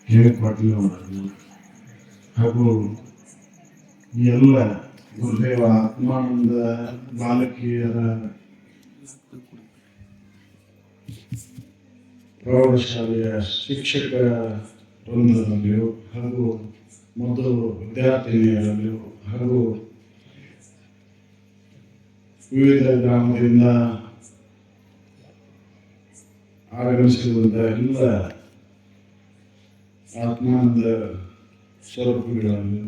ಹೇಳಿಕೊಟ್ಲು ಅವರನ್ನು ಹಾಗೂ ಎಲ್ಲ ಗುರುದೇವ ಆತ್ಮಾನಂದ ಬಾಲಕಿಯರ ಪ್ರೌಢಶಾಲೆಯ ಶಿಕ್ಷಕ ವೃಂದದಲ್ಲಿಯೂ ಹಾಗೂ ಮೊದಲು ವಿದ್ಯಾರ್ಥಿನಿಯರಲ್ಲಿಯೂ ಹಾಗೂ ವಿವಿಧ ಗ್ರಾಮದಿಂದ ಆಗಮಿಸಿರುವಂಥ ಎಲ್ಲ ಆತ್ಮಾನಂದ ಸ್ವರೂಪಗಳಲ್ಲಿ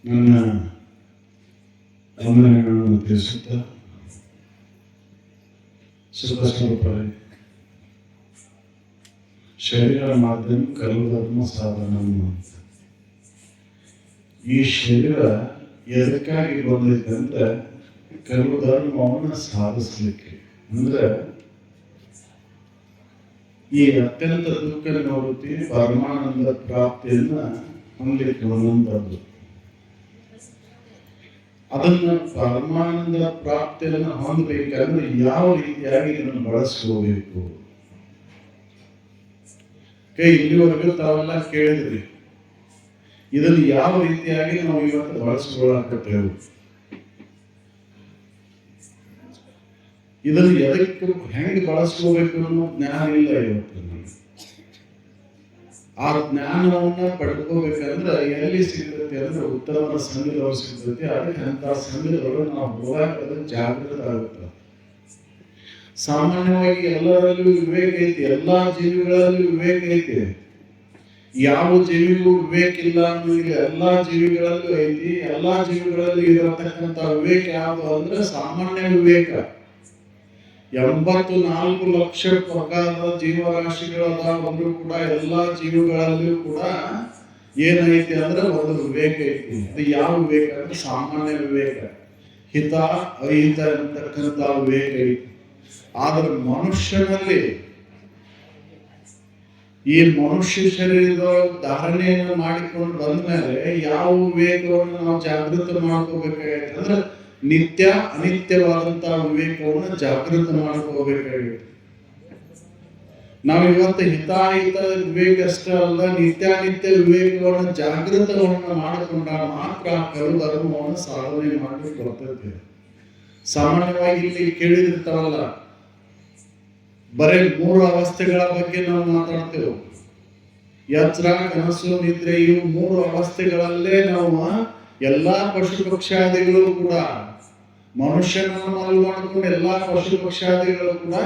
ನನ್ನ ವಂದನೆಗಳನ್ನು ತಿಳಿಸುತ್ತಾ ಸ್ವರೂಪರೇ ಶರೀರ ಮಾಧ್ಯಮ ಕರ್ಮಧರ್ಮ ಸಾಧನ. ಈ ಶರೀರ ಎದಕ್ಕಾಗಿ ಬಂದೈತೆ ಅಂದ್ರೆ ಕರ್ಮಧರ್ಮವನ್ನು ಸಾಧಿಸ್ಲಿಕ್ಕೆ, ಅಂದ್ರೆ ಈ ಅತ್ಯಂತ ದುಃಖ ನಿವೃತ್ತಿ ಪರಮಾನಂದ ಪ್ರಾಪ್ತಿಯನ್ನ ಹೊಂದಲಿಕ್ಕೆ ಒಂದೊಂದದ್ದು. ಅದನ್ನ ಪರಮಾನಂದ ಪ್ರಾಪ್ತಿಯನ್ನು ಹೊಂದಬೇಕಂದ್ರೆ ಯಾವ ರೀತಿಯಾಗಿ ಇದನ್ನು ಬಳಸ್ಕೋಬೇಕು? ಇಲ್ಲಿವರೆಗೂ ತಾವೆಲ್ಲ ಕೇಳಿದ್ರಿ, ಇದನ್ನು ಯಾವ ರೀತಿಯಾಗಿ ನಾವು ಇವತ್ತು ಬಳಸ್ಕೊಳ್ಳಾಕತ್ತೇವೆ, ಇದನ್ನು ಎದಕ್ಕೆ ಹೆಂಗೆ ಬಳಸ್ಕೋಬೇಕು ಅನ್ನೋ ಜ್ಞಾನ ಇಲ್ಲ ಇವತ್ತು. ಆ ಜ್ಞಾನವನ್ನ ಪಡ್ಕೋಬೇಕಂದ್ರೆ ಎಲ್ಲಿ ಸಿಗ್ತೈತಿ ಅಂದ್ರೆ ಉತ್ತಮ ಸಂಘದವ್ರು ಸಿಗ್ತೈತಿ. ಅದಕ್ಕೆ ಅಂತ ಸಂಘದವರು ನಾವು ಹೋಗಾಕ ಜಾಗೃತ ಆಗುತ್ತೆ. ಸಾಮಾನ್ಯವಾಗಿ ಎಲ್ಲರಲ್ಲೂ ವಿವೇಕ ಐತಿ, ಎಲ್ಲಾ ಜೀವಿಗಳಲ್ಲಿ ವಿವೇಕ ಐತಿ. ಯಾವ ಜೀವಿಗೂ ವಿವೇಕ ಇಲ್ಲ ಅನ್ನೋದಿಲ್ಲ, ಎಲ್ಲಾ ಜೀವಿಗಳಲ್ಲೂ ಐತಿ. ಎಲ್ಲಾ ಜೀವಿಗಳಲ್ಲಿ ಇರತಕ್ಕಂತ ವಿವೇಕ ಯಾವುದು ಅಂದ್ರೆ ಸಾಮಾನ್ಯ ವಿವೇಕ. 84 ಲಕ್ಷ ಪ್ರಕಾರದ ಜೀವರಾಶಿಗಳದಾವಂದ್ರೂ ಕೂಡ ಎಲ್ಲಾ ಜೀವಿಗಳಲ್ಲಿಯೂ ಕೂಡ ಏನೈತಿ ಅಂದ್ರೆ ಒಂದು ವಿವೇಕ ಐತಿ. ಅದು ಯಾವ ವಿವೇಕ ಅಂದ್ರೆ ಸಾಮಾನ್ಯ ವಿವೇಕ, ಹಿತ ಅಹಿತ ಅಂತಕ್ಕಂಥ ವಿವೇಕ ಐತಿ. ಆದ್ರೆ ಮನುಷ್ಯನಲ್ಲಿ ಈ ಮನುಷ್ಯ ಶರೀರದ ಧಾರಣೆಯನ್ನು ಮಾಡಿಕೊಂಡು ಬಂದ ಮೇಲೆ ಯಾವ ವಿವೇಕವನ್ನು ನಾವು ಜಾಗೃತ ಮಾಡ್ಕೋಬೇಕಾಗೈತೆ ಅಂದ್ರೆ ನಿತ್ಯ ಅನಿತ್ಯವಾದಂತಹ ವಿವೇಕವನ್ನು ಜಾಗೃತ ಮಾಡ್ಕೋಬೇಕಾಗಿದೆ. ನಾವು ಇವತ್ತು ಹಿತಾಹಿತ ವಿವೇಕ ಅಷ್ಟೇ ಅಲ್ಲ, ನಿತ್ಯಾನಿತ್ಯ ವಿವೇಕವನ್ನು ಜಾಗೃತವನ್ನು ಮಾಡಿಕೊಂಡಾಗ ಮಾತ್ರ ಕರ್ಮಧರ್ಮವನ್ನು ಸಾಧನೆ ಮಾಡಲಿಕ್ಕೆ ಬರ್ತೈತೆ. ಸಾಮಾನ್ಯವಾಗಿ ಇಲ್ಲಿ ಕೇಳಿದಿರ್ತಾವಲ್ಲ, ಬರೀ 3 ಅವಸ್ಥೆಗಳ ಬಗ್ಗೆ ನಾವು ಮಾತಾಡ್ತೇವೆ. ಎಚ್ಚರ, ಕನಸು, ನಿದ್ರೆ, ಇವು 3 ಅವಸ್ಥೆಗಳಲ್ಲೇ ನಾವು ಎಲ್ಲಾ ಪಶು ಪಕ್ಷಾದಿಗಳು ಕೂಡ ಮನುಷ್ಯನನ್ನು ಮೊದಲು ಮಾಡಿಕೊಂಡು ಎಲ್ಲಾ ಪಶು ಪಕ್ಷಾದಿಗಳು ಕೂಡ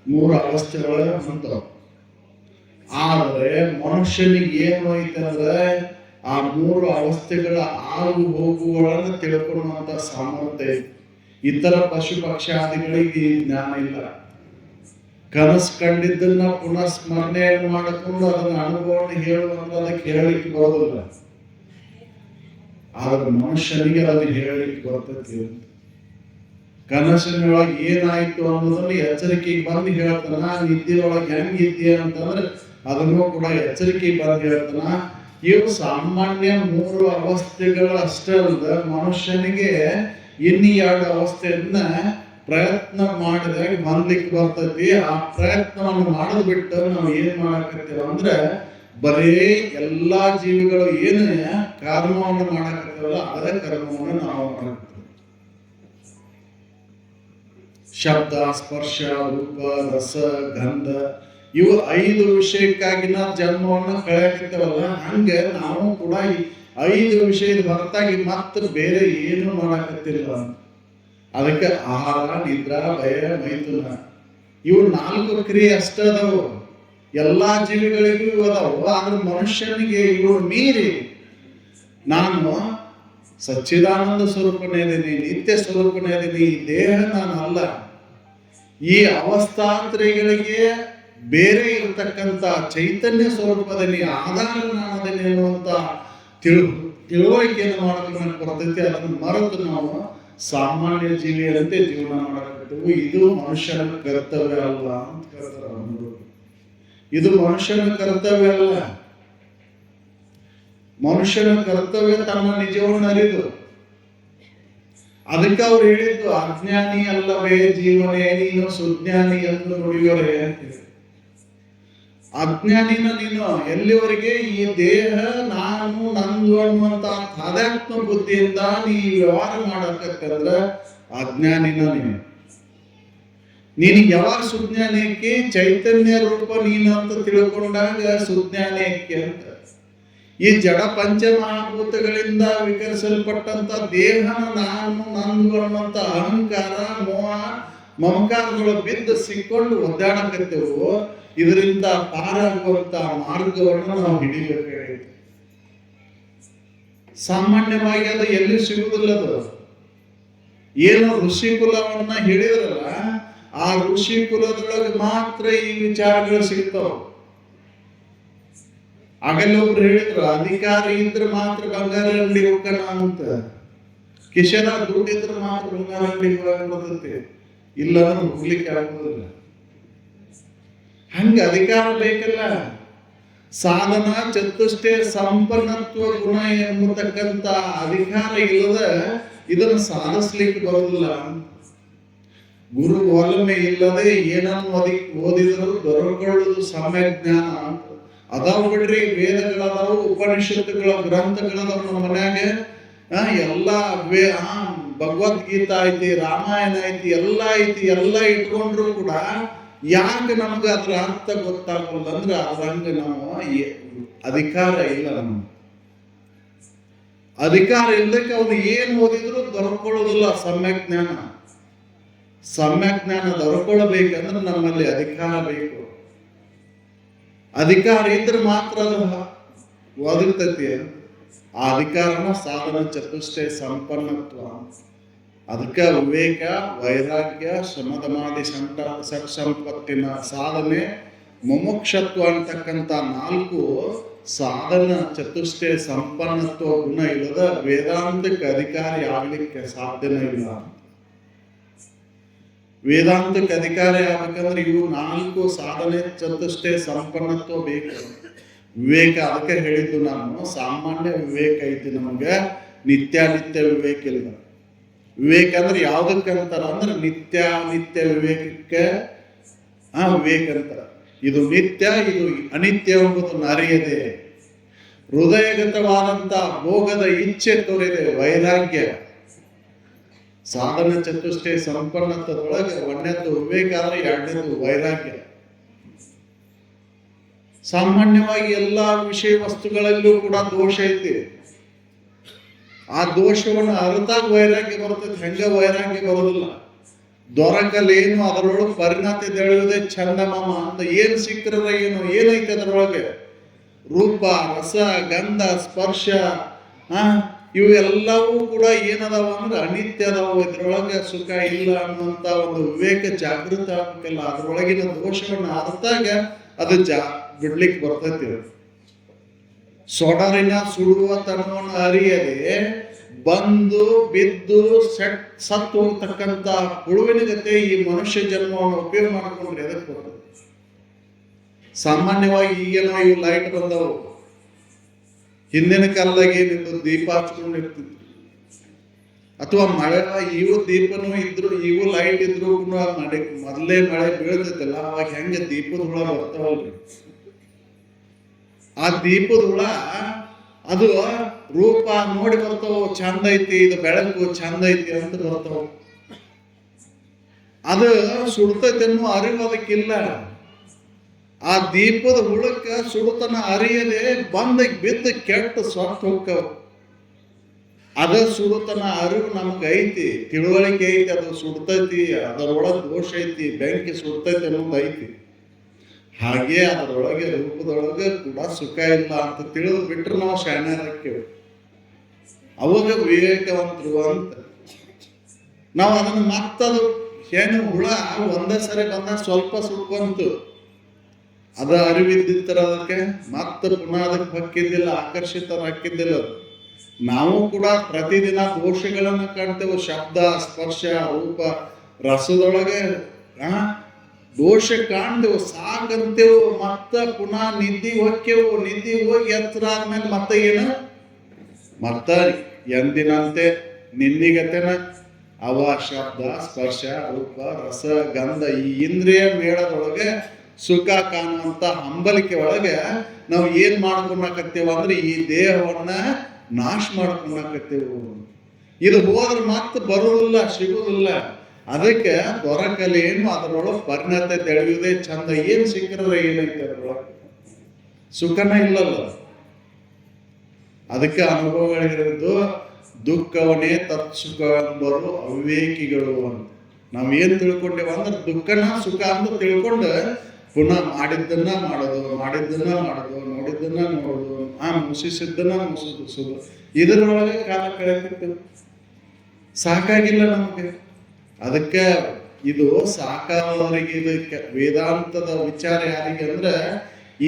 3 ಅವಸ್ಥೆಗಳ ಹೊಂದವು. ಆದ್ರೆ ಮನುಷ್ಯನಿಗೆ ಏನು ಐತೆ ಅಂದ್ರೆ ಆ 3 ಅವಸ್ಥೆಗಳ ಆಗು ಹೋಗುಗಳನ್ನು ತಿಳ್ಕೊಳ್ಳುವಂತ ಸಾಮರ್ಥ್ಯ. ಇತರ ಪಶು ಪಕ್ಷಾದಿಗಳಿಗೆ ಜ್ಞಾನ ಇಲ್ಲ. ಕನಸು ಕಂಡಿದ್ದನ್ನ ಪುನಃ ಸ್ಮರಣೆಯನ್ನು ಮಾಡಿಕೊಂಡು ಅದನ್ನ ಅನುಭವವನ್ನು ಹೇಳುವಂತ ಅದಕ್ಕೆ ಹೇಳಲಿಕ್ಕೆ ಬರೋದಿಲ್ಲ. ಆದ್ರೆ ಮನುಷ್ಯನಿಗೆ ಅದನ್ನು ಹೇಳಲಿಕ್ಕೆ ಬರ್ತೈತಿ. ಕನಸಿನೊಳಗೆ ಏನಾಯ್ತು ಅನ್ನೋದನ್ನ ಎಚ್ಚರಿಕೆಗೆ ಬಂದು ಹೇಳ್ತಾನ. ನಿದ್ದೆಯೊಳಗೆ ಹೆಂಗಿದ್ಯ ಅಂತಂದ್ರೆ ಅದನ್ನು ಕೂಡ ಎಚ್ಚರಿಕೆಗೆ ಬಂದು ಹೇಳ್ತಾನ. ಇವು ಸಾಮಾನ್ಯ 3 ಅವಸ್ಥೆಗಳು ಅಷ್ಟೇ ಅಲ್ಲದ ಮನುಷ್ಯನಿಗೆ ಇನ್ನಿ 2 ಅವಸ್ಥೆಯನ್ನ ಪ್ರಯತ್ನ ಮಾಡಿದಾಗ ಬಂದ್ಲಿಕ್ಕೆ ಬರ್ತೈತಿ. ಆ ಪ್ರಯತ್ನವನ್ನು ಮಾಡೋದು ಬಿಟ್ಟು ನಾವು ಏನ್ ಮಾಡಕತ್ತೀವಿ ಅಂದ್ರೆ ಬರೀ ಎಲ್ಲಾ ಜೀವಿಗಳು ಏನು ಕರ್ಮವನ್ನು ಮಾಡಕತ್ತೀವಲ್ಲ ಅದೇ ಕರ್ಮವನ್ನು ನಾವು ಮಾಡಕತ್ತೀವಿ. ಶಬ್ದ, ಸ್ಪರ್ಶ, ರೂಪ, ರಸ, ಗಂಧ ಇವು 5 ವಿಷಯಕ್ಕಾಗಿ ನಾವು ಜನ್ಮವನ್ನು ಕಳೆಯಕತ್ತೇವಲ್ಲ, ಹಂಗೆ ನಾವು ಕೂಡ ಈ 5 ವಿಷಯದ ಹೊರತಾಗಿ ಮತ್ತೆ ಬೇರೆ ಏನು ಮಾಡಕತ್ತಿಲ್ಲ. ಅದಕ್ಕೆ ಆಹಾರ, ನಿದ್ರಾ, ಭಯ, ಮೈಥುನ ಇವು 4 ಕ್ರಿಯೆ ಅಷ್ಟೇ ಅದಾವು. ಎಲ್ಲಾ ಜೀವಿಗಳಿಗೂ ಇವು ಅದಾವು. ಆದ್ರೆ ಮನುಷ್ಯನಿಗೆ ಇವು ಮೀರಿ ನಾನು ಸಚ್ಚಿದಾನಂದ ಸ್ವರೂಪನೇ ಇದೀನಿ, ನಿತ್ಯ ಸ್ವರೂಪನೇ ಇದೀನಿ, ಈ ದೇಹ ನಾನು ಅಲ್ಲ, ಈ ಅವಸ್ಥಾಂತರಿಗಳಿಗೆ ಬೇರೆ ಇರತಕ್ಕಂತ ಚೈತನ್ಯ ಸ್ವರೂಪದಲ್ಲಿ ಆಧಾರ ನಾನದೇನೆ ಅನ್ನುವಂತ ತಿಳುವಳಿಕೆಯನ್ನು ಮಾಡೋದಕ್ಕೆ ಬರ್ತೈತಿ. ಅದನ್ನು ಮರೆತು ನಾವು ಸಾಮಾನ್ಯ ಜೀವಿಯರಂತೆ ಜೀವನ ಮಾಡಕತ್ತೀವಿ. ಇದು ಮನುಷ್ಯನ ಕರ್ತವ್ಯ ಅಲ್ಲ ಅಂತ ಹೇಳ್ತಾರೆ. ಇದು ಮನುಷ್ಯನ ಕರ್ತವ್ಯ ಅಲ್ಲ. ಮನುಷ್ಯನ ಕರ್ತವ್ಯ ತನ್ನ ನಿಜವನ್ನು ಅರಿದು. ಅದಕ್ಕೆ ಅವ್ರು ಹೇಳಿದ್ದು ಅಜ್ಞಾನಿ ಅಲ್ಲವೇ ಜೀವನೇ ನೀನು ಸುಜ್ಞಾನಿ ಎಂದು ನುಡಿಯೋರೆ ಅಂತ. ಅಜ್ಞಾನಿನ ನೀನು ಎಲ್ಲಿವರೆಗೆ ಈ ದೇಹ ನಾನು ನಂದು ಅನ್ನುವಂತ ತಾದಾತ್ಮ ಬುದ್ಧಿಯಿಂದ ನೀ ವ್ಯವಹಾರ ಮಾಡಕ್ಕಂದ್ರ ಅಜ್ಞಾನಿನ ನೀನು ಯಾವಾಗ ಸುಜ್ಞಾನಕ್ಕೆ ಚೈತನ್ಯ ರೂಪ ನೀನು ಅಂತ ತಿಳ್ಕೊಂಡಾಗ ಸುಜ್ಞಾನಕ್ಕೆ ಅಂತ ಈ ಜಡ ಪಂಚಮಹಾಭೂತಗಳಿಂದ ವಿಕರಿಸಲ್ಪಟ್ಟಂತ ದೇಹನ ನಾನು ನಂದು ಅನ್ನುವಂತ ಅಹಂಕಾರ ಮೋಹ ಮಮಕಾರಗಳು ಬಿದ್ದು ಸಿಕ್ಕೊಂಡು ಒದ್ದಾಡಕತ್ತೇವು. ಇದರಿಂದ ಪಾರಾಗುವಂತ ಮಾರ್ಗವನ್ನು ನಾವು ಹಿಡಿಬೇಕಾಗಿದೆ. ಸಾಮಾನ್ಯವಾಗಿ ಅದು ಎಲ್ಲಿ ಸಿಗುವುದಿಲ್ಲ. ಅದು ಏನು ಋಷಿ ಕುಲವನ್ನ ಹೇಳಿದ್ರಲ್ಲ, ಆ ಋಷಿ ಕುಲದೊಳಗೆ ಮಾತ್ರ ಈ ವಿಚಾರಗಳು ಸಿಗ್ತಾವ. ಆಗಲ್ಲ ಒಬ್ರು ಹೇಳಿದ್ರು, ಅಧಿಕಾರ ಇದ್ರೆ ಮಾತ್ರ ಬಂಗಾರ ಅಂಗಡಿ ಹೋಗೋಣ ಅಂತ, ಕಿಶನ ದುಡ್ಡಿದ್ರೆ ಮಾತ್ರ ಬಂಗಾರ ಅಂಗಡಿ ಬರ್ತೈತಿ, ಇಲ್ಲ ಹೋಗ್ಲಿಕ್ಕೆ ಆಗುದಿಲ್ಲ. ಹಂಗ ಅಧಿಕಾರ ಬೇಕಲ್ಲ. ಸಾಧನ ಚತುಷ್ಟಯ ಸಂಪನ್ನತ್ವ ಗುಣ ಎಂಬತಕ್ಕಂತ ಅಧಿಕಾರ ಇಲ್ಲದ ಇದನ್ನು ಸಾಧಿಸ್ಲಿಕ್ಕೆ ಬರುವುದಿಲ್ಲ. ಗುರು ಒಲಮೆ ಇಲ್ಲದೆ ಏನನ್ನು ಓದಿದರೂ ದೊರಕೊಳ್ಳುವುದು ಸಮ್ಯಕ್ ಜ್ಞಾನ ಅಂತ ಅದಾವ ಬಿಡ್ರಿ. ವೇದಗಳದಾವು, ಉಪನಿಷತ್ತುಗಳ ಗ್ರಂಥಗಳದಾವ ನಮ್ಮ ಮನ್ಯಾಗ. ಎಲ್ಲ ಭಗವದ್ಗೀತಾ ಐತಿ, ರಾಮಾಯಣ ಐತಿ, ಎಲ್ಲ ಐತಿ. ಎಲ್ಲ ಇಟ್ಕೊಂಡ್ರು ಕೂಡ ಯಾಕೆ ನಮ್ಗೆ ಅದ್ರ ಅರ್ಥ ಗೊತ್ತಾಗಲ್ಲ ಅಂದ್ರೆ ಅದ್ರಂಗ ನಾವು ಅಧಿಕಾರ ಇಲ್ಲ. ನಮ್ಗೆ ಅಧಿಕಾರ ಇಲ್ಲದಕ್ಕೆ ಅವನು ಏನು ಓದಿದ್ರು ದೊರಕೊಳ್ಳೋದಿಲ್ಲ ಸಮ್ಯಕ್ ಜ್ಞಾನ. ಸಮ್ಯಕ್ ಜ್ಞಾನ ದೊರಕೊಳ್ಳಬೇಕಂದ್ರೆ ನಮ್ಮಲ್ಲಿ ಅಧಿಕಾರ ಬೇಕು. ಅಧಿಕಾರ ಇದ್ರೆ ಮಾತ್ರ ಅದು ಒದಗ್ತತಿ. ಆ ಅಧಿಕಾರನ ಸಾಧನ ಚತುಷ್ಟಯ ಸಂಪನ್ನತ್ವ. ಅದಕ್ಕೆ ವಿವೇಕ, ವೈರಾಗ್ಯ, ಶ್ರಮದಮಾದಿ ಷಟ್ ಸಂಪತ್ತಿನ ಸಾಧನೆ, ಮುಮುಕ್ಷತ್ವ ಅಂತಕ್ಕಂಥ 4 ಸಾಧನ ಚತುಷ್ಟಯ ಸಂಪನ್ನತ್ವ ಗುಣ ಇಲ್ಲದ ವೇದಾಂತಕ್ಕೆ ಅಧಿಕಾರಿ ಆಗ್ಲಿಕ್ಕೆ ಸಾಧ್ಯನೇ ಇಲ್ಲ. ವೇದಾಂತಕ್ಕೆ ಅಧಿಕಾರಿ ಆಗ್ಬೇಕಂದ್ರೆ ಇವು 4 ಸಾಧನೆ ಚತುಷ್ಟಯ ಸಂಪನ್ನತ್ವ ಬೇಕು. ವಿವೇಕ, ಅದಕ್ಕೆ ಹೇಳಿದ್ದು ನಾನು, ಸಾಮಾನ್ಯ ವಿವೇಕ ಐತಿ ನಮಗೆ, ನಿತ್ಯಾನಿತ್ಯ ವಿವೇಕ ಇಲ್ಲ. ವಿವೇಕ ಅಂದ್ರೆ ಯಾವ್ದಕ್ಕೆ ಅಂತಾರ ಅಂದ್ರೆ ನಿತ್ಯ ವಿವೇಕಕ್ಕೆ ವಿವೇಕ ಅಂತಾರ. ಇದು ನಿತ್ಯ, ಇದು ಅನಿತ್ಯ ಎಂಬುದನ್ನು ಅರಿಯದೆ ಹೃದಯಗತವಾದಂತ ಭೋಗದ ಇಚ್ಛೆ ತೋರಿದೆ ವೈರಾಗ್ಯ. ಸಾಧನ ಚತುಷ್ಟಯ ಸಂಪನ್ನತ್ವದೊಳಗೆ 1ನೇದು ವಿವೇಕ ಆದ್ರೆ 2ನೇದು ವೈರಾಗ್ಯ. ಸಾಮಾನ್ಯವಾಗಿ ಎಲ್ಲಾ ವಿಷಯ ವಸ್ತುಗಳಲ್ಲೂ ಕೂಡ ದೋಷ ಐತಿ. ಆ ದೋಷವನ್ನು ಅರ್ಥಾಗ ವೈರಾಗ್ಯ ಬರ್ತೈತಿ, ಹೆಂಗ ವೈರಾಗ್ಯ ಬರೋದಿಲ್ಲ. ದೊರಕಲೇನು ಅದರೊಳಗೆ ಪರಿಣತಿ ತಿಳಿಯುವುದೇ ಚಂದಮಾಮ ಅಂತ. ಏನು ಸಿಕ್ಕರ ಏನು ಏನೈತೆ ಅದರೊಳಗೆ? ರೂಪ, ರಸ, ಗಂಧ, ಸ್ಪರ್ಶ, ಇವೆಲ್ಲವೂ ಕೂಡ ಏನದಾವ ಅಂದ್ರೆ ಅನಿತ್ಯ ಅದಾವ. ಇದ್ರೊಳಗೆ ಸುಖ ಇಲ್ಲ ಅನ್ನುವಂತ ಒಂದು ವಿವೇಕ ಜಾಗೃತ ಆಗ್ಬೇಕಲ್ಲ. ಅದ್ರೊಳಗಿನ ದೋಷವನ್ನು ಅರ್ಥಾಗ ಅದು ಬಿಡ್ಲಿಕ್ಕೆ ಬರ್ತೈತಿ. ಸೊಡರಿನ ಸುಡುವ ತನವನ್ನು ಅರಿಯದೆ ಬಂದು ಬಿದ್ದು ಸತ್ತು ಹೋಗ್ತಕ್ಕಂತ ಹುಳುವಿನ ಜೊತೆ ಈ ಮನುಷ್ಯ ಜನ್ಮವನ್ನು ಉಪಯೋಗ ಮಾಡಿಕೊಂಡ್ರೆ ಎದಕ್ಕೆ ಬರ್ತದೆ? ಸಾಮಾನ್ಯವಾಗಿ ಈಗೇನೋ ಇವು ಲೈಟ್ ಬಂದವು. ಹಿಂದಿನ ಕಾಲದಾಗೆ ನಿಂದು ದೀಪ ಹಚ್ಕೊಂಡಿರ್ತಿದ್ರು, ಅಥವಾ ಮಳೆ ಇವು ದೀಪನೂ ಇದ್ರು, ಇವು ಲೈಟ್ ಇದ್ರು ಮೊದಲೇ ಮಳೆ ಬೀಳ್ತೈತಲ್ಲ, ಅವಾಗ ಹೆಂಗೆ ದೀಪದ ಹುಳ ಬರ್ತಾವಲ್ರಿ. ಆ ದೀಪದ ಹುಳ ಅದು ರೂಪ ನೋಡಿ ಬರ್ತಾವ, ಚಂದ ಐತಿ, ಇದು ಬೆಳಕು ಚಂದ ಐತಿ ಅಂತ ಬರ್ತಾವ. ಅದು ಸುಡ್ತೈತೆ ಅನ್ನೋ ಅರಿವು ಅದಕ್ಕಿಲ್ಲ. ಆ ದೀಪದ ಹುಳಕ್ಕ ಸುಡುತನ ಅರಿಯದೆ ಬಂದ ಬಿದ್ದು ಕೆಟ್ಟ ಸ್ವತ್ತು ಹೋಗ್ತಾವ. ಅದ ಸುಡುತನ ಅರಿವು ನಮ್ಗೆ ಐತಿ, ತಿಳುವಳಿಕೆ ಐತಿ, ಅದು ಸುಡ್ತೈತಿ, ಅದರೊಳಗೆ ದೋಷ ಐತಿ, ಬೆಂಕಿ ಸುಡ್ತೈತಿ ಅನ್ನೋದು ಐತಿ. ಹಾಗೆ ಅದರೊಳಗೆ ರೂಪದೊಳಗೆ ಕೂಡ ಸುಖ ಇಲ್ಲ ಅಂತ ತಿಳಿದು ಬಿಟ್ರೆ ನಾವು ಶಾಣ್ಯರಾಕ್ಕೇವೆ, ಅವಾಗ ವಿವೇಕವಂತರು ಅಂತ. ನಾವು ಅದನ್ನು ಮತ್ತದು ಏನು ಹುಳ ಒಂದೇ ಸರಿ ಬಂದಾಗ ಸ್ವಲ್ಪ ಸುಟ್ಕೊಂತು, ಅದ ಅರಿವಿದ್ದಿತ್ತರ ಅದಕ್ಕೆ ಮತ್ತೆ ಪುನಃ ಅದಕ್ಕೆ ಹಕ್ಕಿದ್ದಿಲ್ಲ, ಆಕರ್ಷಿತರಾಕಿದ್ದಿಲ್ಲ. ನಾವು ಕೂಡ ಪ್ರತಿದಿನ ದೋಷಗಳನ್ನು ಕಾಣ್ತೇವೆ. ಶಬ್ದ, ಸ್ಪರ್ಶ, ರೂಪ, ರಸದೊಳಗೆ ದೋಷ ಕಾಣ್ತೇವೆ, ಸಾಕಂತೇವು. ಮತ್ತೆ ಪುನಃ ನಿದ್ದೆ ಹೊಕ್ಕೆವು, ನಿದ್ದೆ ಹೋಗಿ ಎತ್ತರ ಆದ್ಮೇಲೆ ಮತ್ತೆ ಏನು ಮತ್ತ ಎಂದಿನಂತೆ ನಿನ್ನಿಗತೆನ ಅವ ಶಬ್ದ, ಸ್ಪರ್ಶ, ರೂಪ, ರಸ, ಗಂಧ ಈ ಇಂದ್ರಿಯ ಮೇಳದೊಳಗೆ ಸುಖ ಕಾಣುವಂತ ಹಂಬಲಿಕೆ ಒಳಗೆ ನಾವು ಏನ್ ಮಾಡ್ಕೊಳಕತ್ತೇವ ಅಂದ್ರೆ ಈ ದೇಹವನ್ನ ನಾಶ ಮಾಡ್ಕೊಳಕತ್ತೇವು. ಇದು ಹೋದ್ರೆ ಮತ್ತೆ ಬರುವುದಿಲ್ಲ, ಸಿಗುವುದಿಲ್ಲ. ಅದಕ್ಕೆ ದೊರಕಲೇನು ಅದರೊಳಗೆ ಪರಿಣತ ತಿಳಿಯುವುದೇ ಚಂದ. ಏನ್ ಸಿಕ್ಕರೆ ಏನೈತೆ ಅದರೊಳಗೆ? ಸುಖನ ಇಲ್ಲಲ್ಲ. ಅದಕ್ಕೆ ಅನುಭವಗಳಿರೋದು ದುಃಖವನ್ನೇ ತತ್ಸುಖ ಎಂಬರು ಅವಿವೇಕಿಗಳು ಅಂತ. ನಾವೇನ್ ತಿಳ್ಕೊಂಡೇವ ಅಂದ್ರೆ ದುಃಖನ ಸುಖ ಅಂತ ತಿಳ್ಕೊಂಡು ಪುನಃ ಮಾಡಿದ್ದನ್ನ ಮಾಡೋದು, ನೋಡಿದ್ದನ್ನ ನೋಡೋದು, ಮುಸಿಸಿದ್ದನ್ನ ಮುಸಿಸೋದು, ಇದರೊಳಗೆ ಕಾಲ ಕಳೆದಿರ್ತೇವೆ. ಸಾಕಾಗಿಲ್ಲ ನಮಗೆ. ಅದಕ್ಕೆ ಇದು ಸಾಕಾದವರಿಗೆ, ಇದಕ್ಕೆ ವೇದಾಂತದ ವಿಚಾರ ಯಾರಿಗೆ ಅಂದ್ರೆ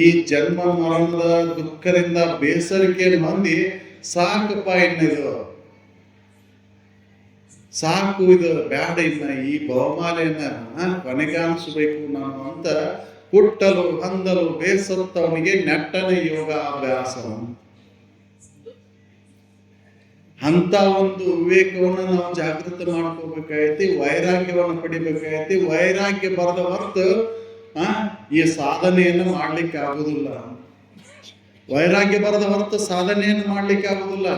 ಈ ಜನ್ಮ ಮರಣದ ದುಃಖದಿಂದ ಬೇಸರಿಕೆ ಮಂದಿ ಸಾಕಪ್ಪ, ಇನ್ನಿದು ಸಾಕು, ಇದು ಬ್ಯಾಡ, ಇನ್ನ ಈ ಬಹುಮಾಲೆಯನ್ನ ಕೊನೆಗಾಣಿಸಬೇಕು ನಾನು ಅಂತ ಹುಟ್ಟಲು ಹಂದಲು ಬೇಸತ್ತವನಿಗೆ ನೆಟ್ಟನ ಯೋಗ ಅಭ್ಯಾಸ ಅಂತ ಒಂದು ವಿವೇಕವನ್ನು ನಾವು ಜಾಗೃತ ಮಾಡ್ಕೋಬೇಕಾಗೈತಿ. ವೈರಾಗ್ಯವನ್ನು ಪಡಿಬೇಕಾಗೈತಿ. ವೈರಾಗ್ಯ ಬರದ ಹೊರತು ಈ ಸಾಧನೆಯನ್ನು ಮಾಡ್ಲಿಕ್ಕೆ ಆಗುದಿಲ್ಲ. ವೈರಾಗ್ಯ ಬರದ ಹೊರತು ಸಾಧನೆಯನ್ನು ಮಾಡ್ಲಿಕ್ಕೆ ಆಗುದಿಲ್ಲ.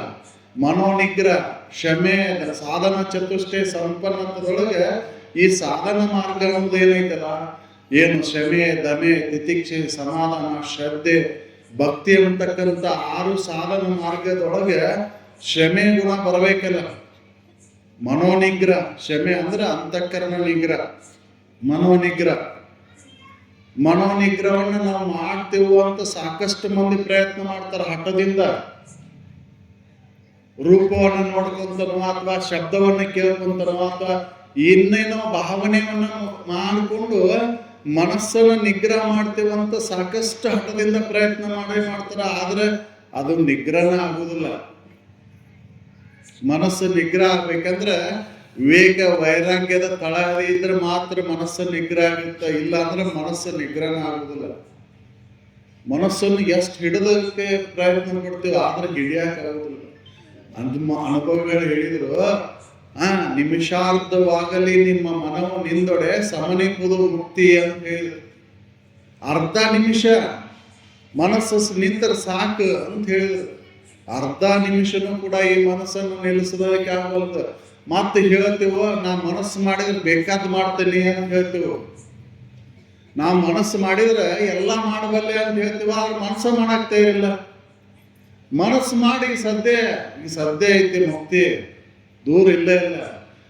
ಮನೋನಿಗ್ರಹ, ಕ್ಷಮೆ, ಸಾಧನ ಚತುಷ್ಟಯ ಸಂಪನ್ನತದೊಳಗೆ ಈ ಸಾಧನ ಮಾರ್ಗ ಅನ್ನೋದು ಏನೈತಲ್ಲ, ಏನು ಕ್ಷಮೆ, ದಮೆ, ತಿತಿಕ್ಷೆ, ಸಮಾಧಾನ, ಶ್ರದ್ಧೆ, ಭಕ್ತಿ ಅಂತಕ್ಕಂಥ 6 ಸಾಧನ ಮಾರ್ಗದೊಳಗೆ ಕ್ಷಮೆ ಗುಣ ಬರಬೇಕಲ್ಲ. ಮನೋನಿಗ್ರಹ, ಕ್ಷಮೆ ಅಂದ್ರೆ ಅಂತಃಕರಣ ನಿಗ್ರಹ. ಮನೋನಿಗ್ರಹವನ್ನು ನಾವು ಮಾಡ್ತೇವೆ ಅಂತ ಸಾಕಷ್ಟು ಮಂದಿ ಪ್ರಯತ್ನ ಮಾಡ್ತಾರೆ ಹಠದಿಂದ. ರೂಪವನ್ನು ನೋಡ್ಕೊಂತನೋ ಅಥವಾ ಶಬ್ದವನ್ನು ಕೇಳ್ಕೊಂತನೋ ಅಥವಾ ಇನ್ನೇನೋ ಭಾವನೆಯನ್ನ ಮಾಡಿಕೊಂಡು ಮನಸ್ಸನ್ನು ನಿಗ್ರಹ ಮಾಡ್ತೇವಂತ ಸಾಕಷ್ಟು ಹಠದಿಂದ ಪ್ರಯತ್ನ ಮಾಡ್ತಾರೆ. ಆದ್ರೆ ಅದು ನಿಗ್ರಹ ಆಗುದಿಲ್ಲ. ಮನಸ್ಸು ನಿಗ್ರಹ ಆಗ್ಬೇಕಂದ್ರೆ ವಿವೇಕ ವೈರಾಗ್ಯದ ತಳ ಇದ್ರೆ ಮಾತ್ರ ಮನಸ್ಸು ನಿಗ್ರಹ ಆಗುತ್ತೆ. ಇಲ್ಲ ಅಂದ್ರೆ ಮನಸ್ಸು ನಿಗ್ರಹ ಆಗುದಿಲ್ಲ. ಮನಸ್ಸನ್ನು ಎಷ್ಟು ಹಿಡಿದಕ್ಕೆ ಪ್ರಯತ್ನ ಪಡ್ತೀವಿ, ಆದ್ರೆ ಹಿಡಿಯಕ್ಕಾಗುದಿಲ್ಲ. ಅನುಭವಗಳು ಹೇಳಿದ್ರು, ನಿಮಿಷಾರ್ಧವಾಗಲಿ ನಿಮ್ಮ ಮನವು ನಿಂದೊಡೆ ಸಮನಿಂಬುದು ಮುಕ್ತಿ ಅಂತ ಹೇಳಿದ್ರು. ಅರ್ಧ ನಿಮಿಷ ಮನಸ್ಸು ನಿಂತರೆ ಸಾಕು ಅಂತ ಹೇಳಿದ್ರು. ಅರ್ಧ ನಿಮಿಷನೂ ಕೂಡ ಈ ಮನಸ್ಸನ್ನು ನಿಲ್ಲಿಸೋದಕ್ಕೆ ಆಗಬಾರ್ದು. ಮತ್ತೆ ಹೇಳ್ತೀವೋ, ನಾ ಮನಸ್ಸು ಮಾಡಿದ್ರೆ ಬೇಕಾದ್ ಮಾಡ್ತೇನೆ ಅಂತ ಹೇಳ್ತೀವೋ. ನಾವು ಮನಸ್ಸು ಮಾಡಿದ್ರೆ ಎಲ್ಲ ಮಾಡಬಲ್ಲೆ ಅಂತ ಹೇಳ್ತೀವ, ಆದ್ರೆ ಮನಸ್ಸು ಮಾಡಾಕ್ತಾ ಇರಲಿಲ್ಲ. ಮನಸ್ಸು ಮಾಡಿ ಈ ಸದ್ಯ ಐತಿ, ಮುಕ್ತಿ ದೂರ ಇಲ್ಲೇ ಇಲ್ಲ.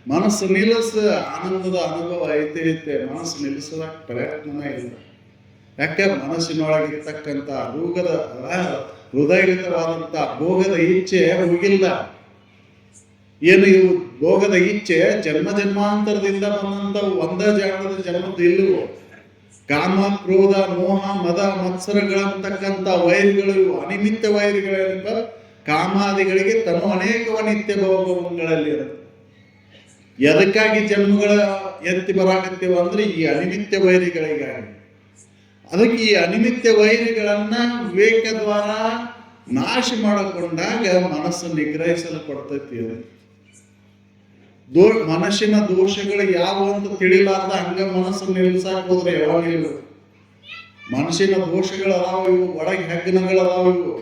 ಮನಸ್ಸು ನಿಲ್ಲಿಸ ಆನಂದದ ಅನುಭವ ಐತೆ. ಮನಸ್ಸು ನಿಲ್ಲಿಸೋದಕ್ಕೆ ಪ್ರಯತ್ನನೇ ಇಲ್ಲ. ಯಾಕೆ? ಮನಸ್ಸಿನೊಳಗಿರ್ತಕ್ಕಂಥ ಹೃದಯಗತವಾದಂಥ ಭೋಗದ ಇಚ್ಛೆ ಹೋಗಿಲ್ಲ. ಏನು ಇವು ಭೋಗದ ಇಚ್ಛೆ ಜನ್ಮಾಂತರದಿಂದ ಬಂದಂತ ಒಂದೇ ಜನ್ಮದ ಇಲ್ಲವು. ಕಾಮ, ಕ್ರೋಧ, ಮೋಹ, ಮದ, ಮತ್ಸರಗಳಂತಕ್ಕಂಥ ವೈರಿಗಳು, ಅನಿಮಿತ್ತ ವೈರಿಗಳೆಂಬ ಕಾಮಾದಿಗಳಿಗೆ ತನ್ನ ಅನೇಕ ನಿತ್ಯ ಭೋಗಗಳಲ್ಲಿ ಎದಕ್ಕಾಗಿ ಜನ್ಮಗಳ ಎತ್ತಿ ಬರಾಕತ್ತೇವ ಅಂದ್ರೆ ಈ ಅನಿಮಿತ್ಯ ವೈರಿಗಳಿಗಾಗಿ. ಅದಕ್ಕೆ ಈ ಅನಿಮಿತ್ಯ ವೈರಿಗಳನ್ನ ವಿವೇಕ ದ್ವಾರ ನಾಶ ಮಾಡಿಕೊಂಡಾಗ ಮನಸ್ಸು ನಿಗ್ರಹಿಸಲ್ಪಡ್ತೈತಿ. ಮನಸ್ಸಿನ ದೋಷಗಳು ಯಾವ ಅಂತ ತಿಳಿಲಾರ್ದ ಹಂಗ ಮನಸ್ಸು ನಿಲ್ಸಾಕ್ ಹೋದ್ರೆ ಯಾವಾಗ ಮನಸ್ಸಿನ ದೋಷಗಳು ಅದಾವ. ಇವು ಒಳಗೆ ಹೆಗ್ಗಣಗಳು ಅದಾವ. ಇವು